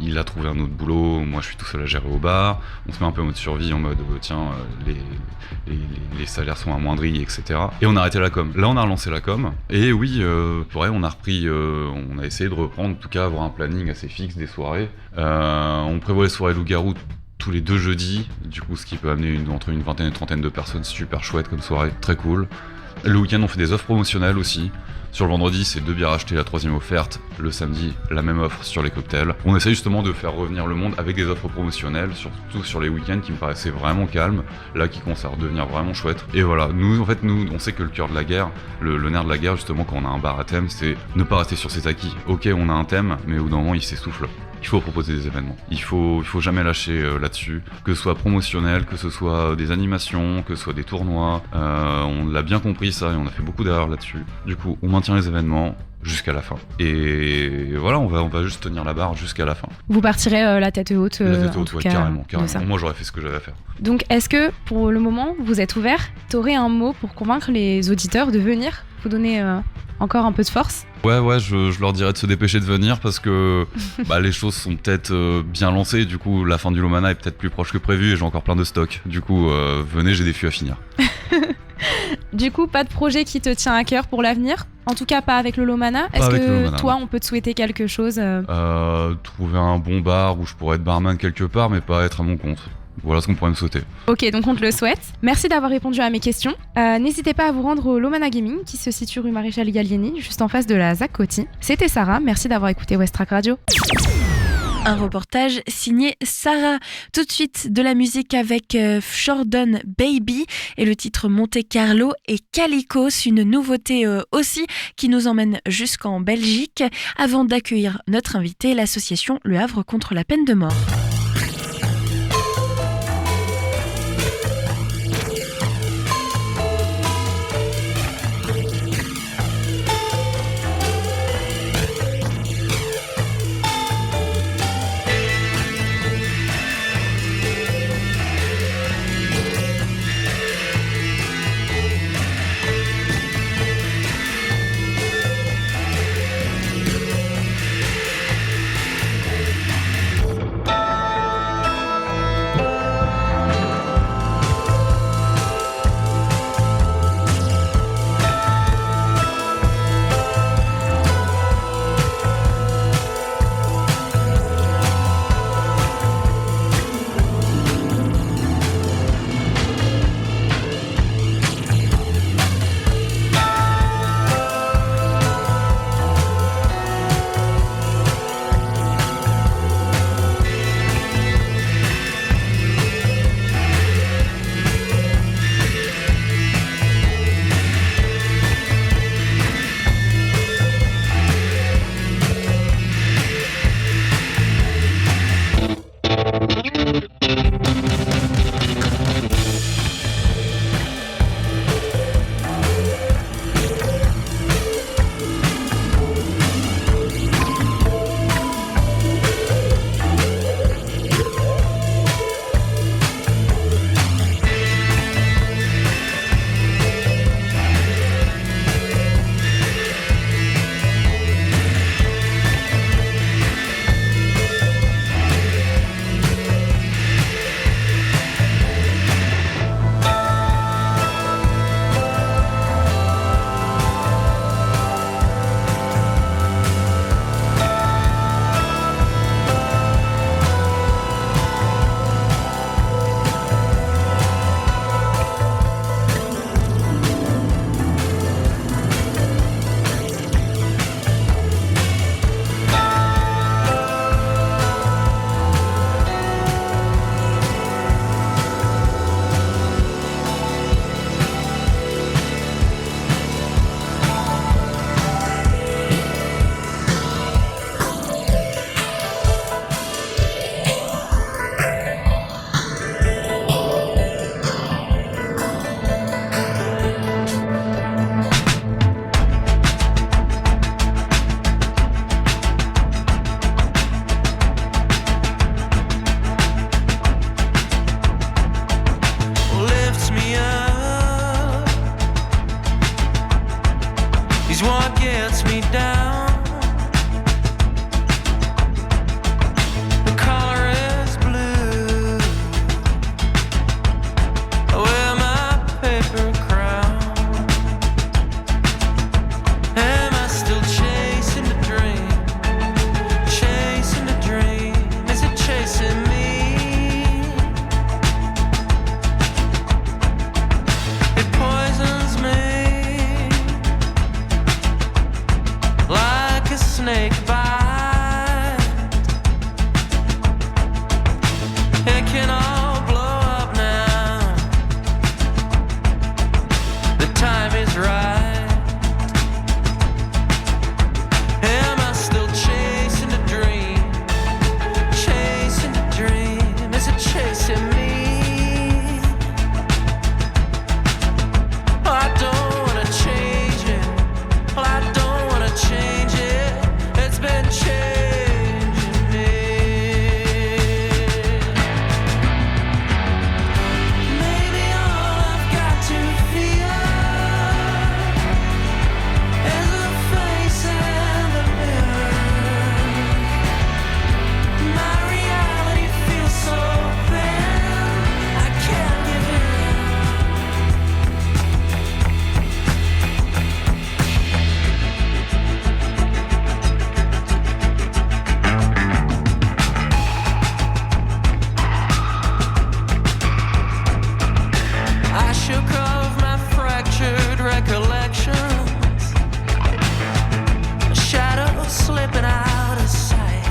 S9: il a trouvé un autre boulot, moi je suis tout seul à gérer au bar, on se met un peu en mode survie, en mode tiens, les salaires sont amoindris, etc. Et on a arrêté la com. Là on a relancé la com, et oui, pour vrai, on a repris, on a essayé de reprendre, en tout cas avoir un planning assez fixe des soirées. On prévoit les soirées loup-garou tous les 2 jeudis, du coup ce qui peut amener entre une vingtaine et une trentaine de personnes, super chouette comme soirée, très cool. Le week-end on fait des offres promotionnelles aussi. Sur le vendredi, c'est 2 bières achetées, la 3e offerte. Le samedi, la même offre sur les cocktails. On essaie justement de faire revenir le monde avec des offres promotionnelles, surtout sur les week-ends qui me paraissaient vraiment calmes, là qui commencent à redevenir vraiment chouettes. Et voilà, nous, on sait que le cœur de la guerre, le nerf de la guerre, justement, quand on a un bar à thème, c'est ne pas rester sur ses acquis. Ok, on a un thème, mais au bout d'un moment, il s'essouffle. Il faut proposer des événements. Il faut jamais lâcher là-dessus. Que ce soit promotionnel, que ce soit des animations, que ce soit des tournois. On l'a bien compris ça et on a fait beaucoup d'erreurs là-dessus. Du coup, on maintient les événements jusqu'à la fin. Et voilà, on va juste tenir la barre jusqu'à la fin.
S8: Vous partirez la tête haute,
S9: la tête haute,
S8: en tout
S9: ouais,
S8: cas,
S9: carrément.
S8: ça.
S9: Moi, j'aurais fait ce que j'avais à faire.
S8: Donc, est-ce que, pour le moment, vous êtes ouvert ? T'aurais un mot pour convaincre les auditeurs de venir ? Vous donner encore un peu de force ?
S9: Ouais, je leur dirais de se dépêcher de venir parce que les choses sont peut-être bien lancées. Du coup, la fin du Lomana est peut-être plus proche que prévu et j'ai encore plein de stocks. Du coup, venez, j'ai des fûts à finir.
S8: Du coup, pas de projet qui te tient à cœur pour l'avenir ? En tout cas, pas avec le Lomana. Est-ce que toi, on peut te souhaiter quelque chose ?
S9: Trouver un bon bar où je pourrais être barman quelque part, mais pas être à mon compte. Voilà ce qu'on pourrait me souhaiter.
S8: Ok, donc on te le souhaite. Merci d'avoir répondu à mes questions. N'hésitez pas à vous rendre au Lomana Gaming qui se situe rue Maréchal Gallieni, juste en face de la Zac Coty. C'était Sarah, merci d'avoir écouté Westrack Radio.
S2: Un reportage signé Sarah. Tout de suite de la musique avec Jordan Baby et le titre Monte Carlo et Calicos, une nouveauté aussi qui nous emmène jusqu'en Belgique avant d'accueillir notre invité, l'association Le Havre contre la peine de mort.
S7: can all blow up now. The time is right. Am I still chasing a dream? Chasing a dream? Is it chasing me? I don't wanna change it. Well, I don't wanna change it. It's been changing me. Maybe all I've got to feel is the face in the mirror. My reality feels so thin, I can't give in. I shook off my fractured recollections, a shadow slipping out of sight.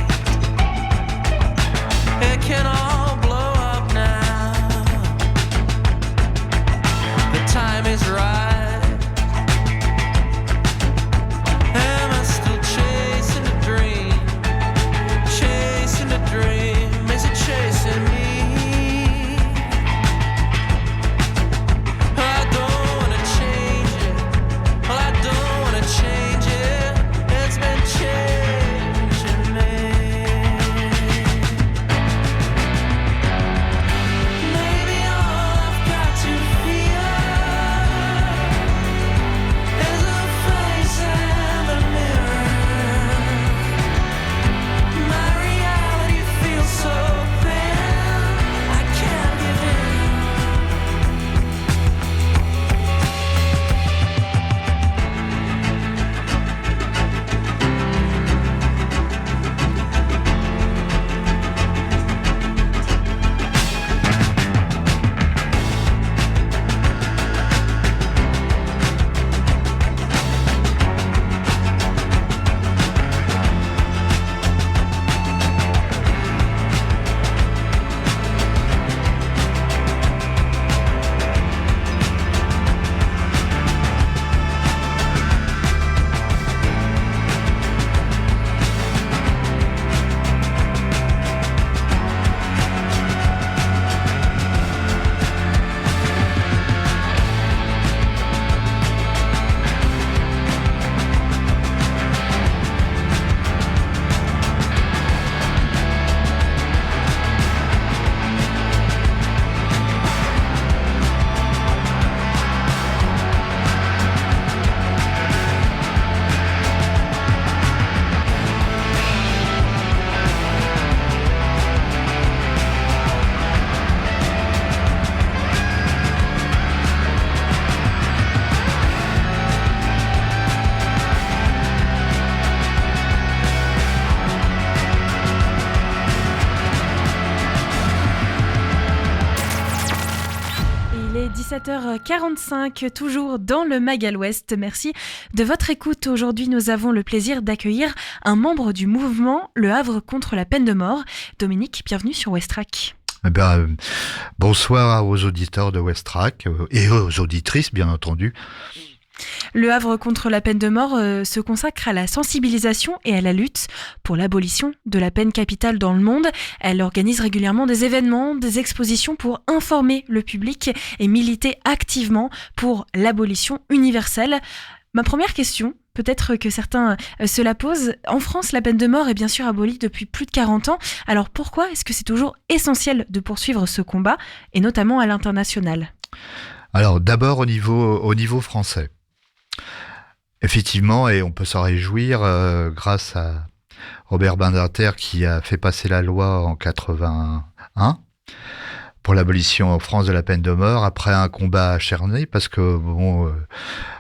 S7: It can all blow up now. The time is right. Am I still chasing a dream? Chasing a dream? Is it chasing me? I don't wanna change it. Well, I don't wanna change it. It's been changing me. Maybe all I've got to feel is a face in the mirror. My reality feels so thin, I can't give in.
S2: Il est 17h45, toujours dans le Magal Ouest. Merci de votre écoute. Aujourd'hui, nous avons le plaisir d'accueillir un membre du mouvement Le Havre contre la peine de mort. Dominique, bienvenue sur Westrack.
S10: Bonsoir aux auditeurs de Westrack et aux auditrices, bien entendu.
S2: Le Havre contre la peine de mort se consacre à la sensibilisation et à la lutte pour l'abolition de la peine capitale dans le monde. Elle organise régulièrement des événements, des expositions pour informer le public et militer activement pour l'abolition universelle. Ma première question, peut-être que certains se la posent. En France, la peine de mort est bien sûr abolie depuis plus de 40 ans. Alors pourquoi est-ce que c'est toujours essentiel de poursuivre ce combat, et notamment à l'international ?
S10: Alors d'abord au niveau français. Effectivement, et on peut s'en réjouir grâce à Robert Badinter qui a fait passer la loi en 81 pour l'abolition en France de la peine de mort, après un combat acharné, parce que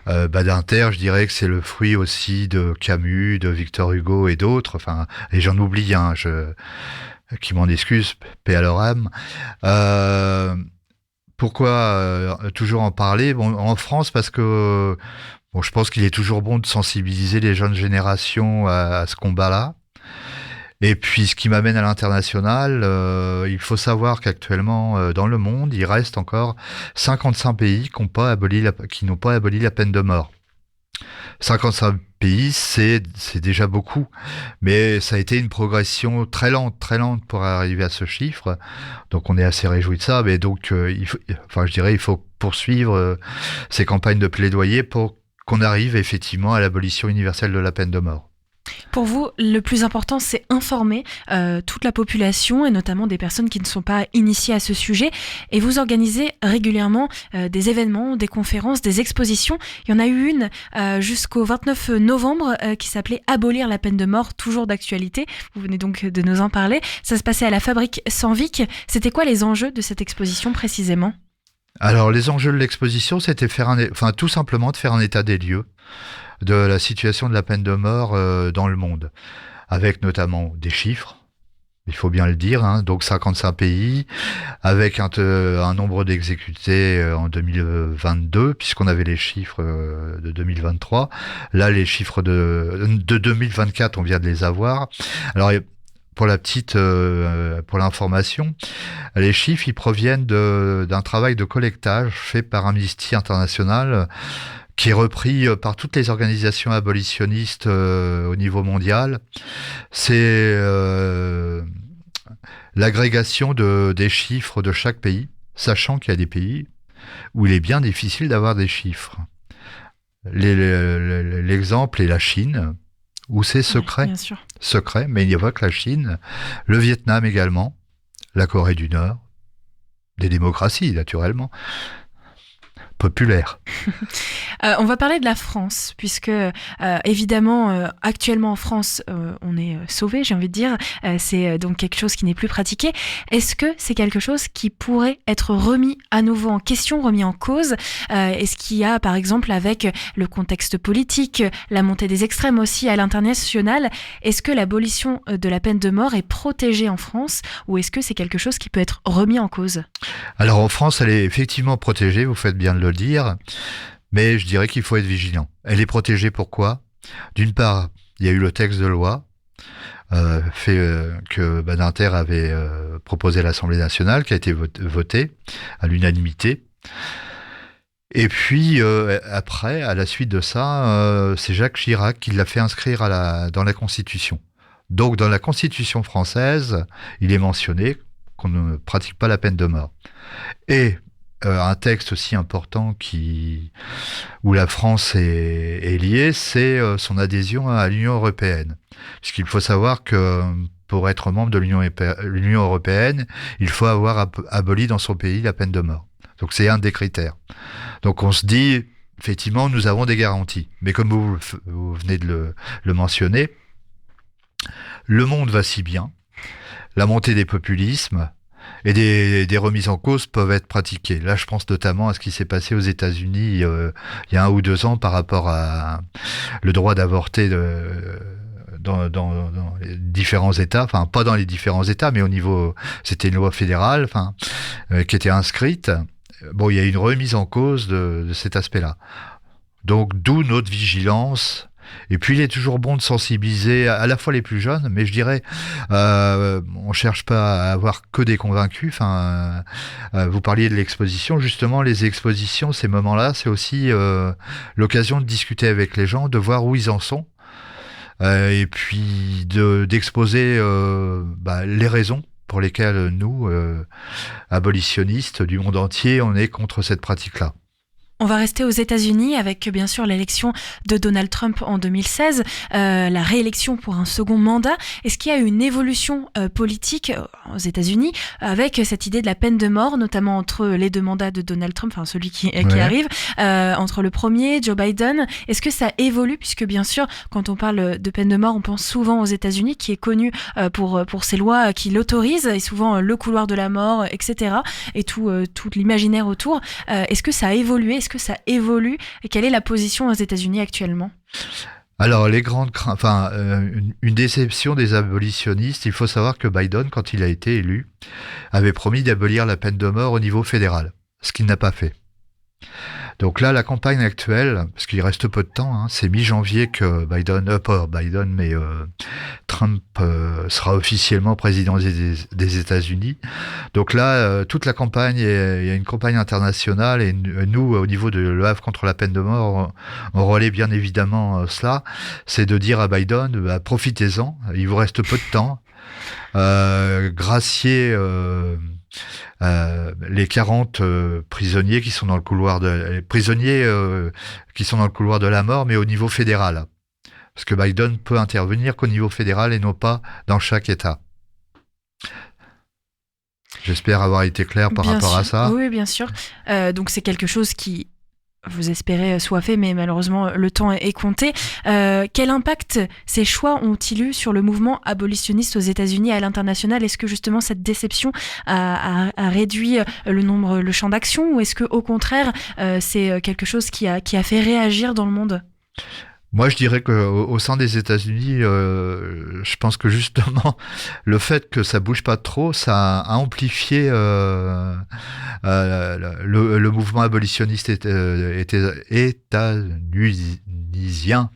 S10: Badinter, je dirais que c'est le fruit aussi de Camus, de Victor Hugo et d'autres, enfin, et j'en oublie, qui m'en excuse, paix à leur âme. Pourquoi toujours en parler ? En France, parce que je pense qu'il est toujours bon de sensibiliser les jeunes générations à ce combat-là. Et puis, ce qui m'amène à l'international, il faut savoir qu'actuellement, dans le monde, il reste encore 55 pays qui n'ont pas aboli la peine de mort. 55 pays, c'est déjà beaucoup, mais ça a été une progression très lente pour arriver à ce chiffre. Donc on est assez réjouis de ça, mais donc il faut poursuivre ces campagnes de plaidoyer pour qu'on arrive effectivement à l'abolition universelle de la peine de mort.
S2: Pour vous, le plus important, c'est informer toute la population et notamment des personnes qui ne sont pas initiées à ce sujet. Et vous organisez régulièrement des événements, des conférences, des expositions. Il y en a eu une jusqu'au 29 novembre qui s'appelait « Abolir la peine de mort », toujours d'actualité. Vous venez donc de nous en parler. Ça se passait à la Fabrique Sanvic. C'était quoi les enjeux de cette exposition précisément ?
S10: Alors, les enjeux de l'exposition, c'était tout simplement de faire un état des lieux de la situation de la peine de mort dans le monde, avec notamment des chiffres, il faut bien le dire, hein, donc 55 pays, avec un nombre d'exécutés en 2022, puisqu'on avait les chiffres de 2023. Là, les chiffres de 2024, on vient de les avoir. Alors, pour l'information, les chiffres, ils proviennent d'un travail de collectage fait par Amnesty International, qui est repris par toutes les organisations abolitionnistes au niveau mondial. C'est l'agrégation des chiffres de chaque pays, sachant qu'il y a des pays où il est bien difficile d'avoir des chiffres. L'exemple est la Chine, où c'est secret.
S2: Bien sûr.
S10: Secret, mais il n'y a pas que la Chine. Le Vietnam également, la Corée du Nord, des démocraties naturellement. Populaire.
S2: On va parler de la France, puisque évidemment, actuellement en France, on est sauvé, j'ai envie de dire. C'est donc quelque chose qui n'est plus pratiqué. Est-ce que c'est quelque chose qui pourrait être remis à nouveau en question, remis en cause ? Est-ce qu'il y a, par exemple, avec le contexte politique, la montée des extrêmes aussi à l'international, est-ce que l'abolition de la peine de mort est protégée en France, ou est-ce que c'est quelque chose qui peut être remis en cause ?
S10: Alors en France, elle est effectivement protégée, vous faites bien de le dire, mais je dirais qu'il faut être vigilant. Elle est protégée pourquoi ? D'une part, il y a eu le texte de loi que Badinter avait proposé à l'Assemblée nationale, qui a été voté à l'unanimité. Et puis après, à la suite de ça, c'est Jacques Chirac qui l'a fait inscrire dans la Constitution. Donc dans la Constitution française, il est mentionné qu'on ne pratique pas la peine de mort. Et un texte aussi important où la France est liée, c'est son adhésion à l'Union européenne. Puisqu'il faut savoir que pour être membre de l'Union européenne, il faut avoir aboli dans son pays la peine de mort. Donc c'est un des critères. Donc on se dit, effectivement, nous avons des garanties. Mais comme vous venez de le mentionner, le monde va si bien, la montée des populismes, et des remises en cause peuvent être pratiquées. Là, je pense notamment à ce qui s'est passé aux États-Unis il y a 1 ou 2 ans par rapport à le droit d'avorter dans les différents États. Enfin, pas dans les différents États, mais au niveau... C'était une loi fédérale qui était inscrite. Bon, il y a une remise en cause de cet aspect-là. Donc, d'où notre vigilance. Et puis, il est toujours bon de sensibiliser à la fois les plus jeunes, mais je dirais, on cherche pas à avoir que des convaincus. Vous parliez de l'exposition. Justement, les expositions, ces moments-là, c'est aussi l'occasion de discuter avec les gens, de voir où ils en sont, et puis d'exposer les raisons pour lesquelles nous, abolitionnistes du monde entier, on est contre cette pratique-là.
S2: On va rester aux États-Unis avec bien sûr l'élection de Donald Trump en 2016, la réélection pour un second mandat. Est-ce qu'il y a eu une évolution politique aux États-Unis avec cette idée de la peine de mort, notamment entre les 2 mandats de Donald Trump, enfin celui qui arrive, entre le premier, Joe Biden? Est-ce que ça évolue, puisque bien sûr, quand on parle de peine de mort, on pense souvent aux États-Unis, qui est connu pour ces lois qui l'autorisent, et souvent le couloir de la mort, etc. et tout l'imaginaire autour. Est-ce que ça a évolué? Est-ce que ça évolue? Et quelle est la position aux États-Unis actuellement?
S10: Alors, les grandes craintes, une déception des abolitionnistes. Il faut savoir que Biden, quand il a été élu, avait promis d'abolir la peine de mort au niveau fédéral, ce qu'il n'a pas fait. Donc là, la campagne actuelle, parce qu'il reste peu de temps, hein, c'est mi-janvier que Trump sera officiellement président des États-Unis. Donc là, toute la campagne, il y a une campagne internationale et nous, au niveau de Le Havre contre la peine de mort, on relaie bien évidemment cela. C'est de dire à Biden, profitez-en, il vous reste peu de temps. Gracier les 40 prisonniers qui sont dans le couloir de la mort, mais au niveau fédéral, parce que Biden peut intervenir qu'au niveau fédéral et non pas dans chaque État. J'espère avoir été clair par rapport à ça.
S2: Oui, bien sûr. Donc c'est quelque chose qui, vous espérez, soit fait, mais malheureusement le temps est compté. Quel impact ces choix ont-ils eu sur le mouvement abolitionniste aux États-Unis et à l'international? Est-ce que justement cette déception a réduit le champ d'action, ou est-ce que au contraire c'est quelque chose qui a fait réagir dans le monde?
S10: Moi, je dirais qu'au sein des États-Unis, je pense que justement, le fait que ça bouge pas trop, ça a amplifié le mouvement abolitionniste états-unisien,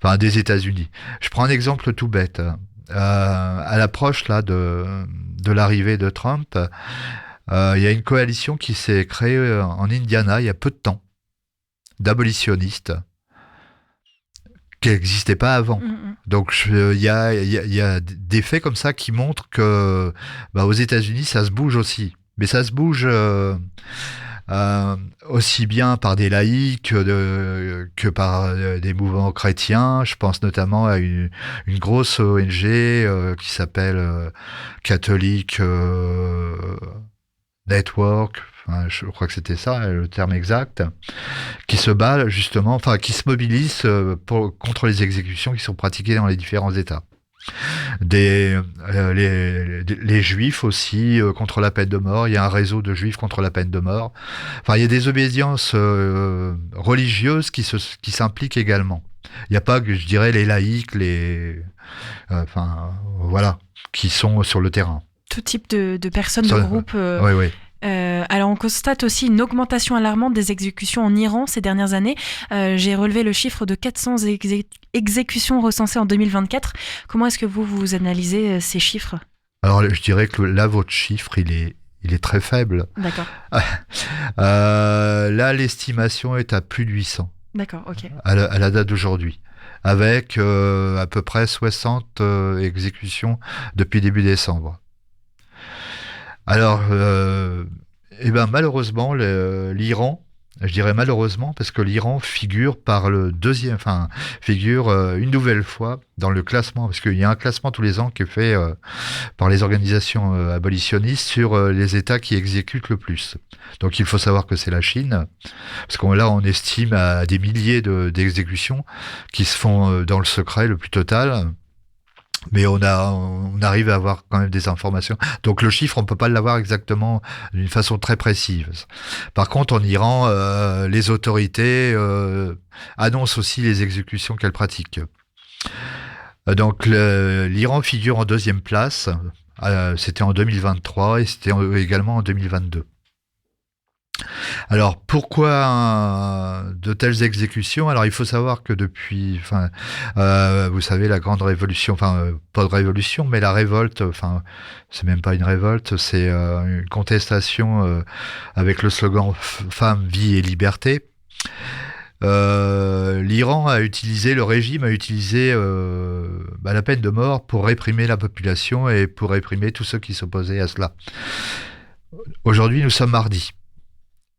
S10: enfin des États-Unis. Je prends un exemple tout bête. À l'approche là de l'arrivée de Trump, il y a une coalition qui s'est créée en Indiana il y a peu de temps, d'abolitionnistes, qui n'existait pas avant. Donc il y a des faits comme ça qui montrent que aux États-Unis ça se bouge aussi, mais ça se bouge aussi bien par des laïcs que par des mouvements chrétiens. Je pense notamment à une grosse ONG qui s'appelle Catholic Network. Je crois que c'était ça le terme exact, qui se bat justement, qui se mobilise contre les exécutions qui sont pratiquées dans les différents États. Les juifs aussi contre la peine de mort. Il y a un réseau de juifs contre la peine de mort. Il y a des obédiences religieuses qui s'impliquent également. Il n'y a pas, je dirais, les laïcs, qui sont sur le terrain.
S2: Tout type de personnes, de groupes.
S10: Oui.
S2: Alors on constate aussi une augmentation alarmante des exécutions en Iran ces dernières années. J'ai relevé le chiffre de 400 exécutions recensées en 2024. Comment est-ce que vous analysez ces chiffres?
S10: Alors je dirais que là, votre chiffre, il est très faible.
S2: D'accord.
S10: Là, l'estimation est à plus de 800.
S2: D'accord, ok.
S10: À la date d'aujourd'hui. Avec à peu près 60 exécutions depuis début décembre. Alors, malheureusement, l'Iran, je dirais malheureusement, parce que l'Iran figure une nouvelle fois dans le classement, parce qu'il y a un classement tous les ans qui est fait par les organisations abolitionnistes sur les États qui exécutent le plus. Donc il faut savoir que c'est la Chine, parce on estime à des milliers d'exécutions qui se font dans le secret le plus total. Mais on arrive à avoir quand même des informations. Donc le chiffre, on peut pas l'avoir exactement d'une façon très précise. Par contre, en Iran, les autorités annoncent aussi les exécutions qu'elles pratiquent. Donc l'Iran figure en 2e place. C'était en 2023 et c'était également en 2022. Alors, pourquoi de telles exécutions? Alors, il faut savoir que depuis, vous savez, la grande révolution, pas de révolution, mais la révolte, c'est même pas une révolte, c'est une contestation avec le slogan « Femme, vie et liberté ». Le régime a utilisé la peine de mort pour réprimer la population et pour réprimer tous ceux qui s'opposaient à cela. Aujourd'hui, nous sommes mardi.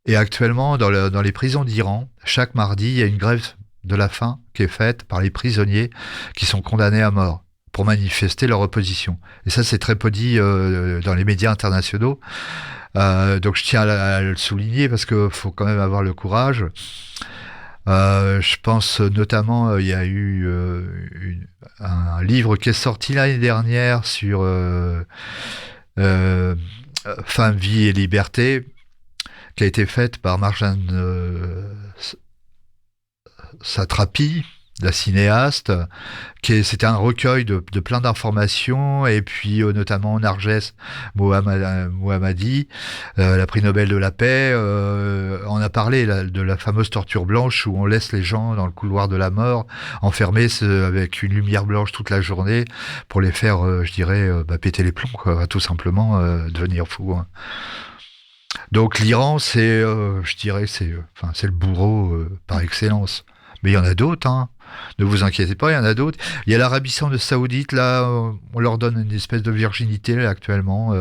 S10: Et actuellement, dans les prisons d'Iran, chaque mardi, il y a une grève de la faim qui est faite par les prisonniers qui sont condamnés à mort pour manifester leur opposition. Et ça, c'est très peu dit dans les médias internationaux. Donc, je tiens à le souligner parce qu'il faut quand même avoir le courage. Je pense notamment, il y a eu un livre qui est sorti l'année dernière sur Femme, vie et liberté, qui a été faite par Marjane Satrapi, la cinéaste, c'était un recueil de plein d'informations, et puis notamment Narges Mohammadi, la prix Nobel de la paix, on a parlé de la fameuse torture blanche où on laisse les gens dans le couloir de la mort, enfermés avec une lumière blanche toute la journée, pour les faire, je dirais, péter les plombs, quoi, tout simplement, devenir fou. Hein. Donc l'Iran, c'est, je dirais, c'est le bourreau par excellence. Mais il y en a d'autres, hein. Ne vous inquiétez pas, il y en a d'autres. Il y a l'Arabie Saoudite, là, on leur donne une espèce de virginité là, actuellement.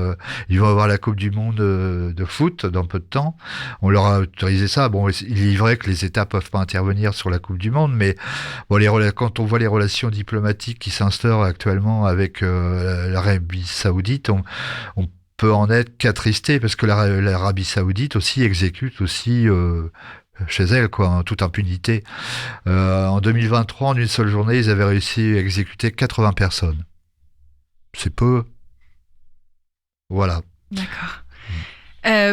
S10: Ils vont avoir la Coupe du Monde de foot dans peu de temps. On leur a autorisé ça. Bon, il est vrai que les États peuvent pas intervenir sur la Coupe du Monde, mais bon, quand on voit les relations diplomatiques qui s'instaurent actuellement avec l'Arabie Saoudite, on peut en être qu'attristé, parce que l'Arabie Saoudite aussi exécute aussi chez elle, quoi, en toute impunité. En 2023, en une seule journée, ils avaient réussi à exécuter 80 personnes. C'est peu. Voilà.
S2: D'accord.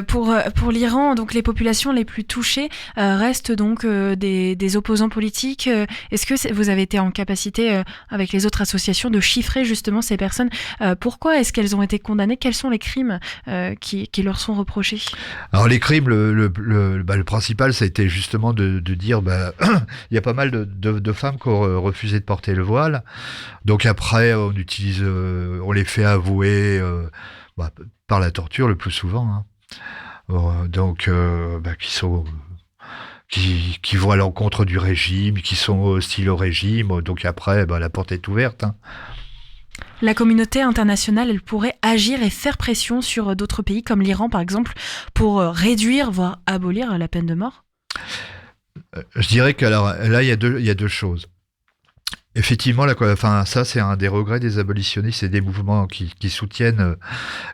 S2: Pour l'Iran, donc les populations les plus touchées restent donc des opposants politiques. Est-ce que vous avez été en capacité, avec les autres associations, de chiffrer justement ces personnes? Pourquoi est-ce qu'elles ont été condamnées? Quels sont les crimes qui leur sont reprochés?
S10: Alors les crimes, le principal, ça a été justement de dire, il y a pas mal de femmes qui ont refusé de porter le voile. Donc après, on les fait avouer par la torture le plus souvent. Hein. Donc, qui vont à l'encontre du régime, qui sont hostiles au régime. Donc après, la porte est ouverte. Hein.
S2: La communauté internationale, elle pourrait agir et faire pression sur d'autres pays, comme l'Iran par exemple, pour réduire, voire abolir la peine de mort?
S10: Je dirais que là, il y a deux choses. Effectivement, ça c'est un des regrets des abolitionnistes et des mouvements qui soutiennent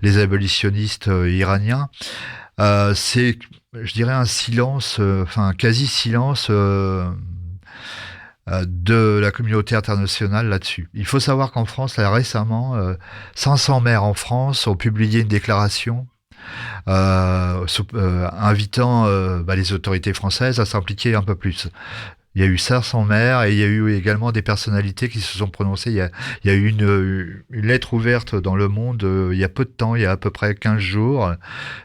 S10: les abolitionnistes iraniens. C'est, je dirais, un silence, un quasi-silence de la communauté internationale là-dessus. Il faut savoir qu'en France, là, récemment, 500 maires en France ont publié une déclaration invitant les autorités françaises à s'impliquer un peu plus. Il y a eu 500 maires et il y a eu également des personnalités qui se sont prononcées. Il y a eu une lettre ouverte dans Le Monde il y a peu de temps, il y a à peu près 15 jours,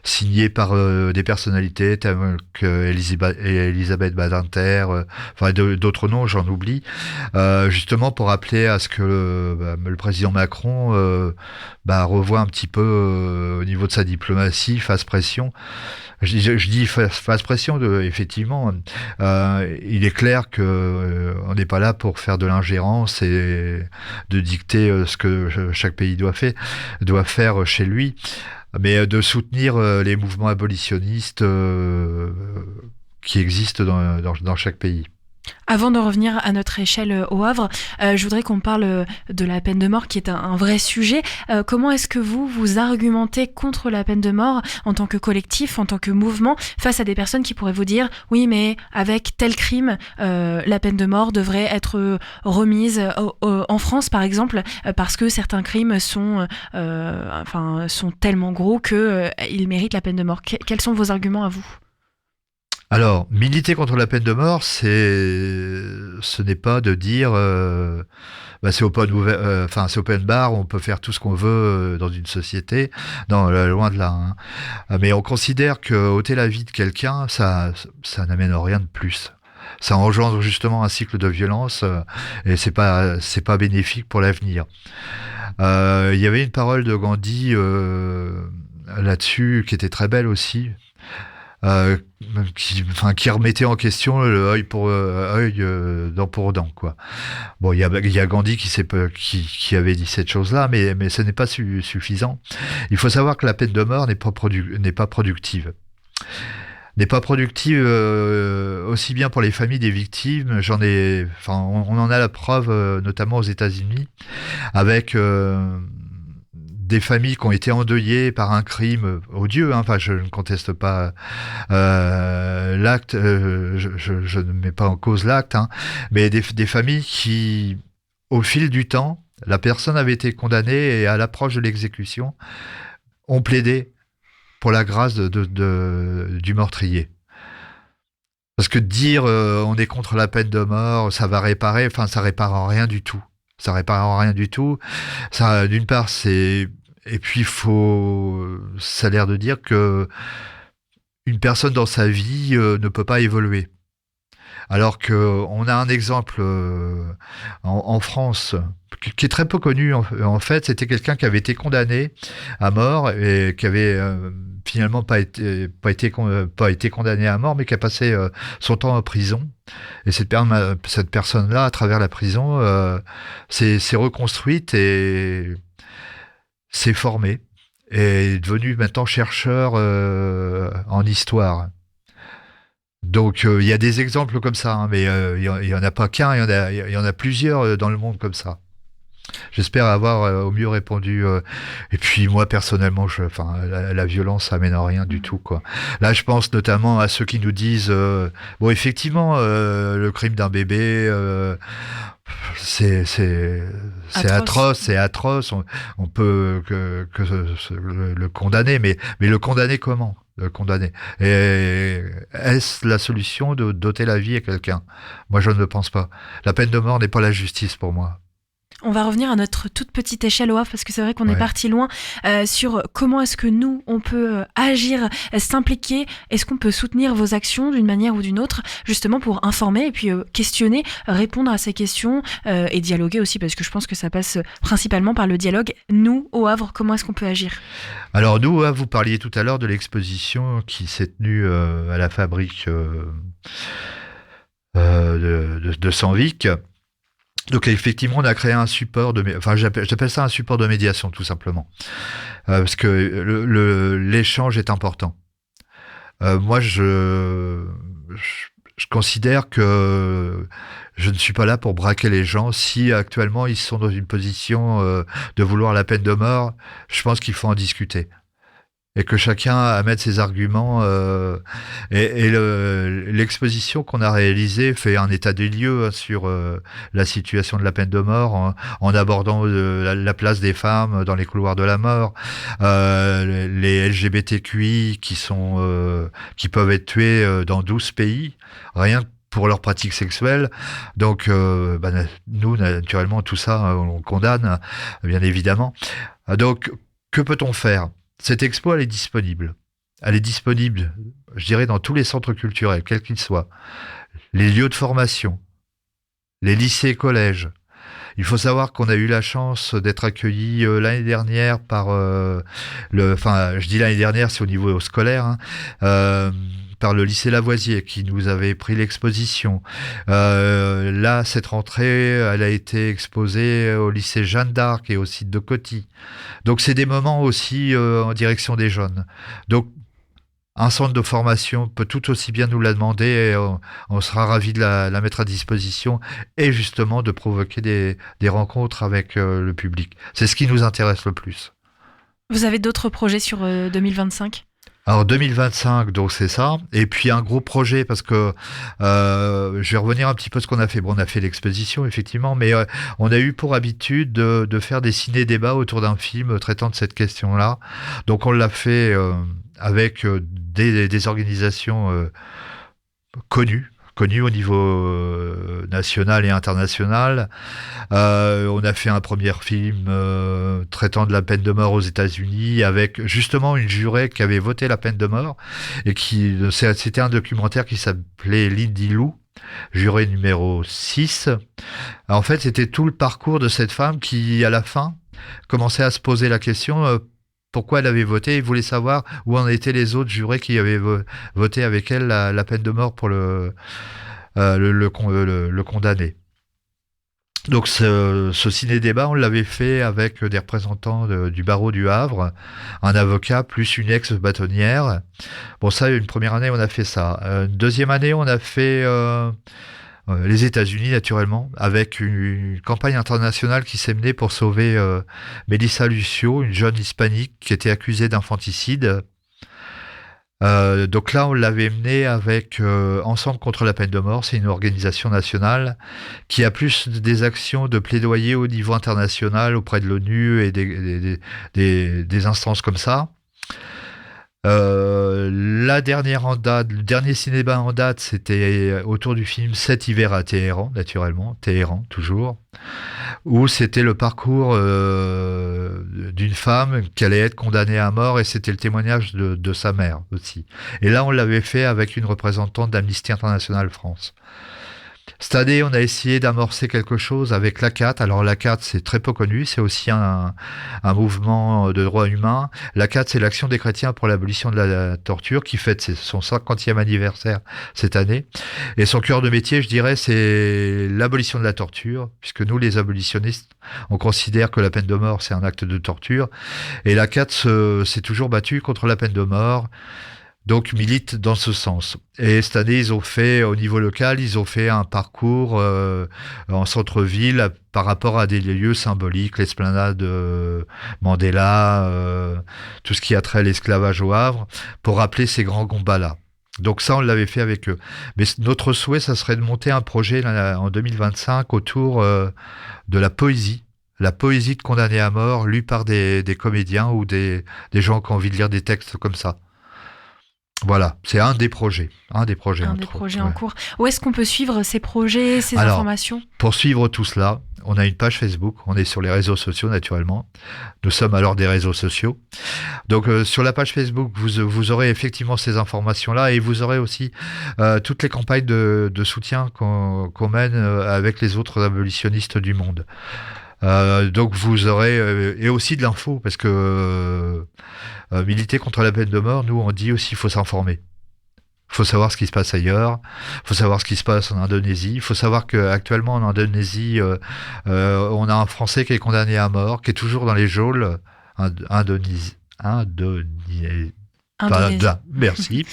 S10: signée par des personnalités telles qu'Elisabeth Badinter, d'autres noms, j'en oublie, justement pour appeler à ce que le président Macron revoie un petit peu au niveau de sa diplomatie, fasse pression. Je dis fasse pression, effectivement. Il est clair que on n'est pas là pour faire de l'ingérence et de dicter ce que chaque pays doit faire chez lui, mais de soutenir les mouvements abolitionnistes qui existent dans chaque pays.
S2: Avant de revenir à notre échelle au Havre, je voudrais qu'on parle de la peine de mort qui est un vrai sujet. Comment est-ce que vous argumentez contre la peine de mort en tant que collectif, en tant que mouvement, face à des personnes qui pourraient vous dire « Oui, mais avec tel crime, la peine de mort devrait être remise en France, par exemple, parce que certains crimes sont tellement gros qu'ils méritent la peine de mort. » Quels sont vos arguments à vous ?
S10: Alors, militer contre la peine de mort, ce n'est pas de dire c'est open bar, on peut faire tout ce qu'on veut dans une société. Non, loin de là. Hein. Mais on considère que ôter la vie de quelqu'un, ça n'amène rien de plus. Ça engendre justement un cycle de violence et c'est pas bénéfique pour l'avenir. Il y avait une parole de Gandhi là-dessus qui était très belle aussi. Qui remettait en question le œil pour œil, dent pour dent, quoi. Bon, il y a Gandhi qui avait dit cette chose-là, mais ce n'est pas suffisant. Il faut savoir que la peine de mort n'est pas productive. N'est pas productive aussi bien pour les familles des victimes. On en a la preuve notamment aux États-Unis avec des familles qui ont été endeuillées par un crime odieux. Hein. Je ne conteste pas l'acte, je ne mets pas en cause l'acte, hein. Mais des familles qui, au fil du temps, la personne avait été condamnée et à l'approche de l'exécution, ont plaidé pour la grâce du meurtrier. Parce que dire on est contre la peine de mort, ça va réparer, ça répare en rien du tout. Ça répare en rien du tout. Ça, d'une part, c'est... Et puis, ça a l'air de dire que une personne dans sa vie ne peut pas évoluer. Alors qu'on a un exemple en France qui est très peu connu en fait, c'était quelqu'un qui avait été condamné à mort et qui avait finalement pas été condamné à mort, mais qui a passé son temps en prison. Et cette personne-là, à travers la prison, s'est reconstruite et s'est formée et est devenue maintenant chercheur en histoire. Donc il y a des exemples comme ça, mais il y en a pas qu'un, il y en a plusieurs dans le monde comme ça. J'espère avoir au mieux répondu. Et puis moi personnellement, la violence ça mène à rien du tout, quoi. Là, je pense notamment à ceux qui nous disent bon, effectivement, le crime d'un bébé, c'est atroce, c'est atroce. On peut le condamner, mais le condamner comment? Le condamner. Et est-ce la solution de doter la vie à quelqu'un? Moi, je ne le pense pas. La peine de mort n'est pas la justice pour moi.
S2: On va revenir à notre toute petite échelle au Havre, parce que c'est vrai qu'on est parti loin sur comment est-ce que nous, on peut agir, s'impliquer, est-ce qu'on peut soutenir vos actions d'une manière ou d'une autre, justement pour informer et puis questionner, répondre à ces questions et dialoguer aussi, parce que je pense que ça passe principalement par le dialogue. Nous, au Havre, comment est-ce qu'on peut agir? Alors nous, vous parliez tout à l'heure de l'exposition qui s'est tenue à la fabrique de Senvic. Donc effectivement, on a créé un support j'appelle ça un support de médiation tout simplement, parce que l'échange est important. Moi, je considère que je ne suis pas là pour braquer les gens. Si actuellement ils sont dans une position de vouloir la peine de mort, je pense qu'il faut en discuter. Et que chacun amène ses arguments. L'exposition qu'on a réalisée fait un état des lieux sur la situation de la peine de mort, en abordant la place des femmes dans les couloirs de la mort, les LGBTQI qui peuvent être tués dans 12 pays, rien que pour leurs pratiques sexuelles. Donc, nous, naturellement, tout ça, on condamne, bien évidemment. Donc, que peut-on faire ? Cette expo, elle est disponible. Elle est disponible, je dirais, dans tous les centres culturels, quels qu'ils soient. Les lieux de formation, les lycées et collèges. Il faut savoir qu'on a eu la chance d'être accueillis l'année dernière par je dis l'année dernière, c'est au niveau scolaire, par le lycée Lavoisier qui nous avait pris l'exposition. Là, cette rentrée, elle a été exposée au lycée Jeanne d'Arc et au site de Coty. Donc, c'est des moments aussi en direction des jeunes. Donc, un centre de formation peut tout aussi bien nous la demander et on sera ravis de la mettre à disposition et justement de provoquer des rencontres avec le public. C'est ce qui nous intéresse le plus. Vous avez d'autres projets sur 2025 ? Alors 2025, donc c'est ça. Et puis un gros projet, parce que je vais revenir un petit peu à ce qu'on a fait. Bon, on a fait l'exposition, effectivement, mais on a eu pour habitude de faire des ciné-débats autour d'un film traitant de cette question-là. Donc on l'a fait avec des organisations connues au niveau national et international. On a fait un premier film traitant de la peine de mort aux États-Unis avec justement une jurée qui avait voté la peine de mort et c'était un documentaire qui s'appelait Lindy Lou, jurée numéro 6. En fait, c'était tout le parcours de cette femme qui, à la fin, commençait à se poser la question pourquoi elle avait voté et voulait savoir où en étaient les autres jurés qui avaient voté avec elle la peine de mort pour le condamné. Donc ce ciné-débat, on l'avait fait avec des représentants du barreau du Havre, un avocat plus une ex-bâtonnière. Bon, ça, une première année, on a fait ça. Une deuxième année, on a fait les États-Unis, naturellement, avec une campagne internationale qui s'est menée pour sauver Melissa Lucio, une jeune hispanique qui était accusée d'infanticide. Donc là, on l'avait menée avec Ensemble contre la peine de mort. C'est une organisation nationale qui a plus des actions de plaidoyer au niveau international auprès de l'ONU et des instances comme ça.
S10: La dernière en date, le dernier cinéma en date, c'était autour du film 7 hivers à Téhéran, naturellement, Téhéran toujours, où c'était le parcours d'une femme qui allait être condamnée à mort et c'était le témoignage de sa mère aussi. Et là, on l'avait fait avec une représentante d'Amnesty International France. Cette année, on a essayé d'amorcer quelque chose avec l'ACAT. Alors l'ACAT, c'est très peu connu, c'est aussi un mouvement de droits humains. L'ACAT, c'est l'Action des chrétiens pour l'abolition de la torture, qui fête son 50e anniversaire cette année. Et son cœur de métier, je dirais, c'est l'abolition de la torture, puisque nous, les abolitionnistes, on considère que la peine de mort, c'est un acte de torture. Et l'ACAT s'est toujours battu contre la peine de mort, donc milite dans ce sens. Et cette année, ils ont fait, au niveau local, ils ont fait un parcours en centre-ville par rapport à des lieux symboliques, l'esplanade Mandela, tout ce qui a trait à l'esclavage au Havre, pour rappeler ces grands combats-là. Donc ça, on l'avait fait avec eux. Mais notre souhait, ça serait de monter un projet là, en 2025 autour de la poésie de condamnés à mort, lue par des comédiens ou des gens qui ont envie de lire des textes comme ça. Voilà, c'est un des projets en cours.
S2: Où est-ce qu'on peut suivre ces projets, ces informations ?
S10: Pour suivre tout cela, on a une page Facebook, on est sur les réseaux sociaux naturellement. Nous sommes alors des réseaux sociaux. Donc sur la page Facebook, vous aurez effectivement ces informations-là et vous aurez aussi toutes les campagnes de soutien qu'on mène avec les autres abolitionnistes du monde. Donc vous aurez et aussi de l'info parce que militer contre la peine de mort, nous on dit aussi il faut s'informer. Il faut savoir ce qui se passe ailleurs, il faut savoir ce qui se passe en Indonésie. Il faut savoir qu'actuellement en Indonésie, on a un Français qui est condamné à mort, qui est toujours dans les geôles. Merci.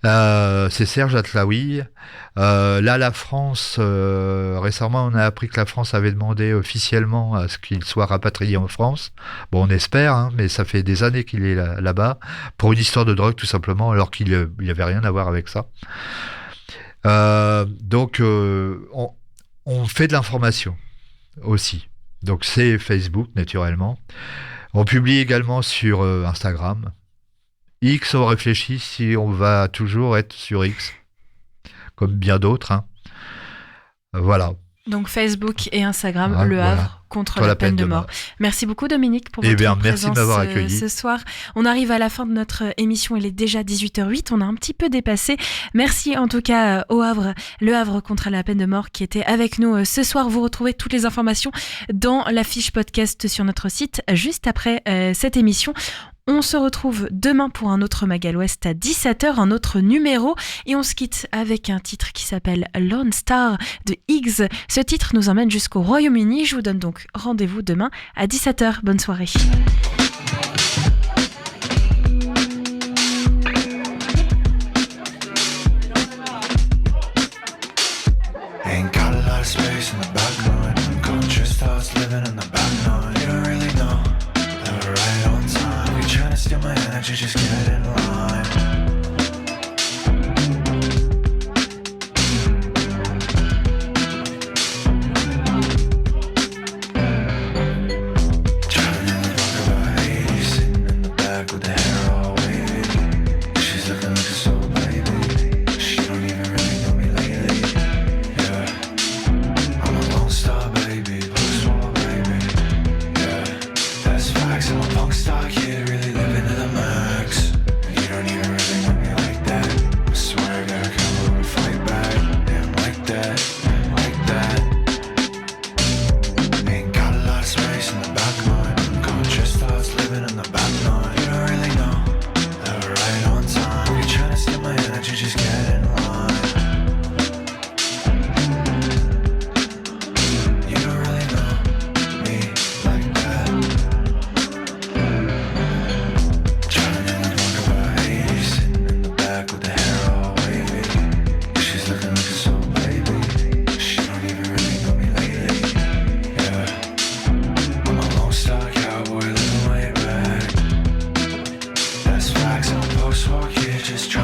S10: C'est Serge Atlaoui. Là, la France, récemment, on a appris que la France avait demandé officiellement à ce qu'il soit rapatrié en France. Bon, on espère, hein, mais ça fait des années qu'il est là-bas, pour une histoire de drogue, tout simplement, alors qu'il n'y avait rien à voir avec ça. Donc, on fait de l'information aussi. Donc, c'est Facebook, naturellement. On publie également sur Instagram. X, on réfléchit si on va toujours être sur X, comme bien d'autres. Hein. Voilà.
S2: Donc Facebook et Instagram, Le Havre contre la peine de mort. Merci beaucoup Dominique pour votre présence
S10: merci de m'avoir accueilli.
S2: Ce soir. On arrive à la fin de notre émission, il est déjà 18h08, on a un petit peu dépassé. Merci en tout cas au Havre, Le Havre contre la peine de mort qui était avec nous ce soir. Vous retrouvez toutes les informations dans la fiche podcast sur notre site juste après cette émission. On se retrouve demain pour un autre Magal Ouest à 17h, un autre numéro. Et on se quitte avec un titre qui s'appelle Lone Star de Higgs. Ce titre nous emmène jusqu'au Royaume-Uni. Je vous donne donc rendez-vous demain à 17h. Bonne soirée.
S11: Ain't got a lot of space in the back line. Unconscious thoughts living in the back line. You don't really know that we're right on time. You're trying to steal my energy, just get in line. Driving in the dark about 80, sitting in the back with the hair all wavy. She's looking like a soul baby. She don't even really know me lately. Yeah, I'm a lone star baby, post-war baby. Yeah, that's facts. I'm a punk star kid, really living to the max. You don't even really know me like that. I swear I gotta come over and fight back. Damn, like that, like that. Ain't got a lot of space in the back line. Unconscious thoughts living in the back line. You don't really know that we're right on time. You're trying to steal my energy, just get in line. You don't really know me like that. Driving in the dark about 80, sitting in the back with the hair all wavy. She's looking like a soul baby. She don't even really know me lately. Yeah, I'm a lone star cowboy living way back. That's facts. I'm a post-war kid, just trying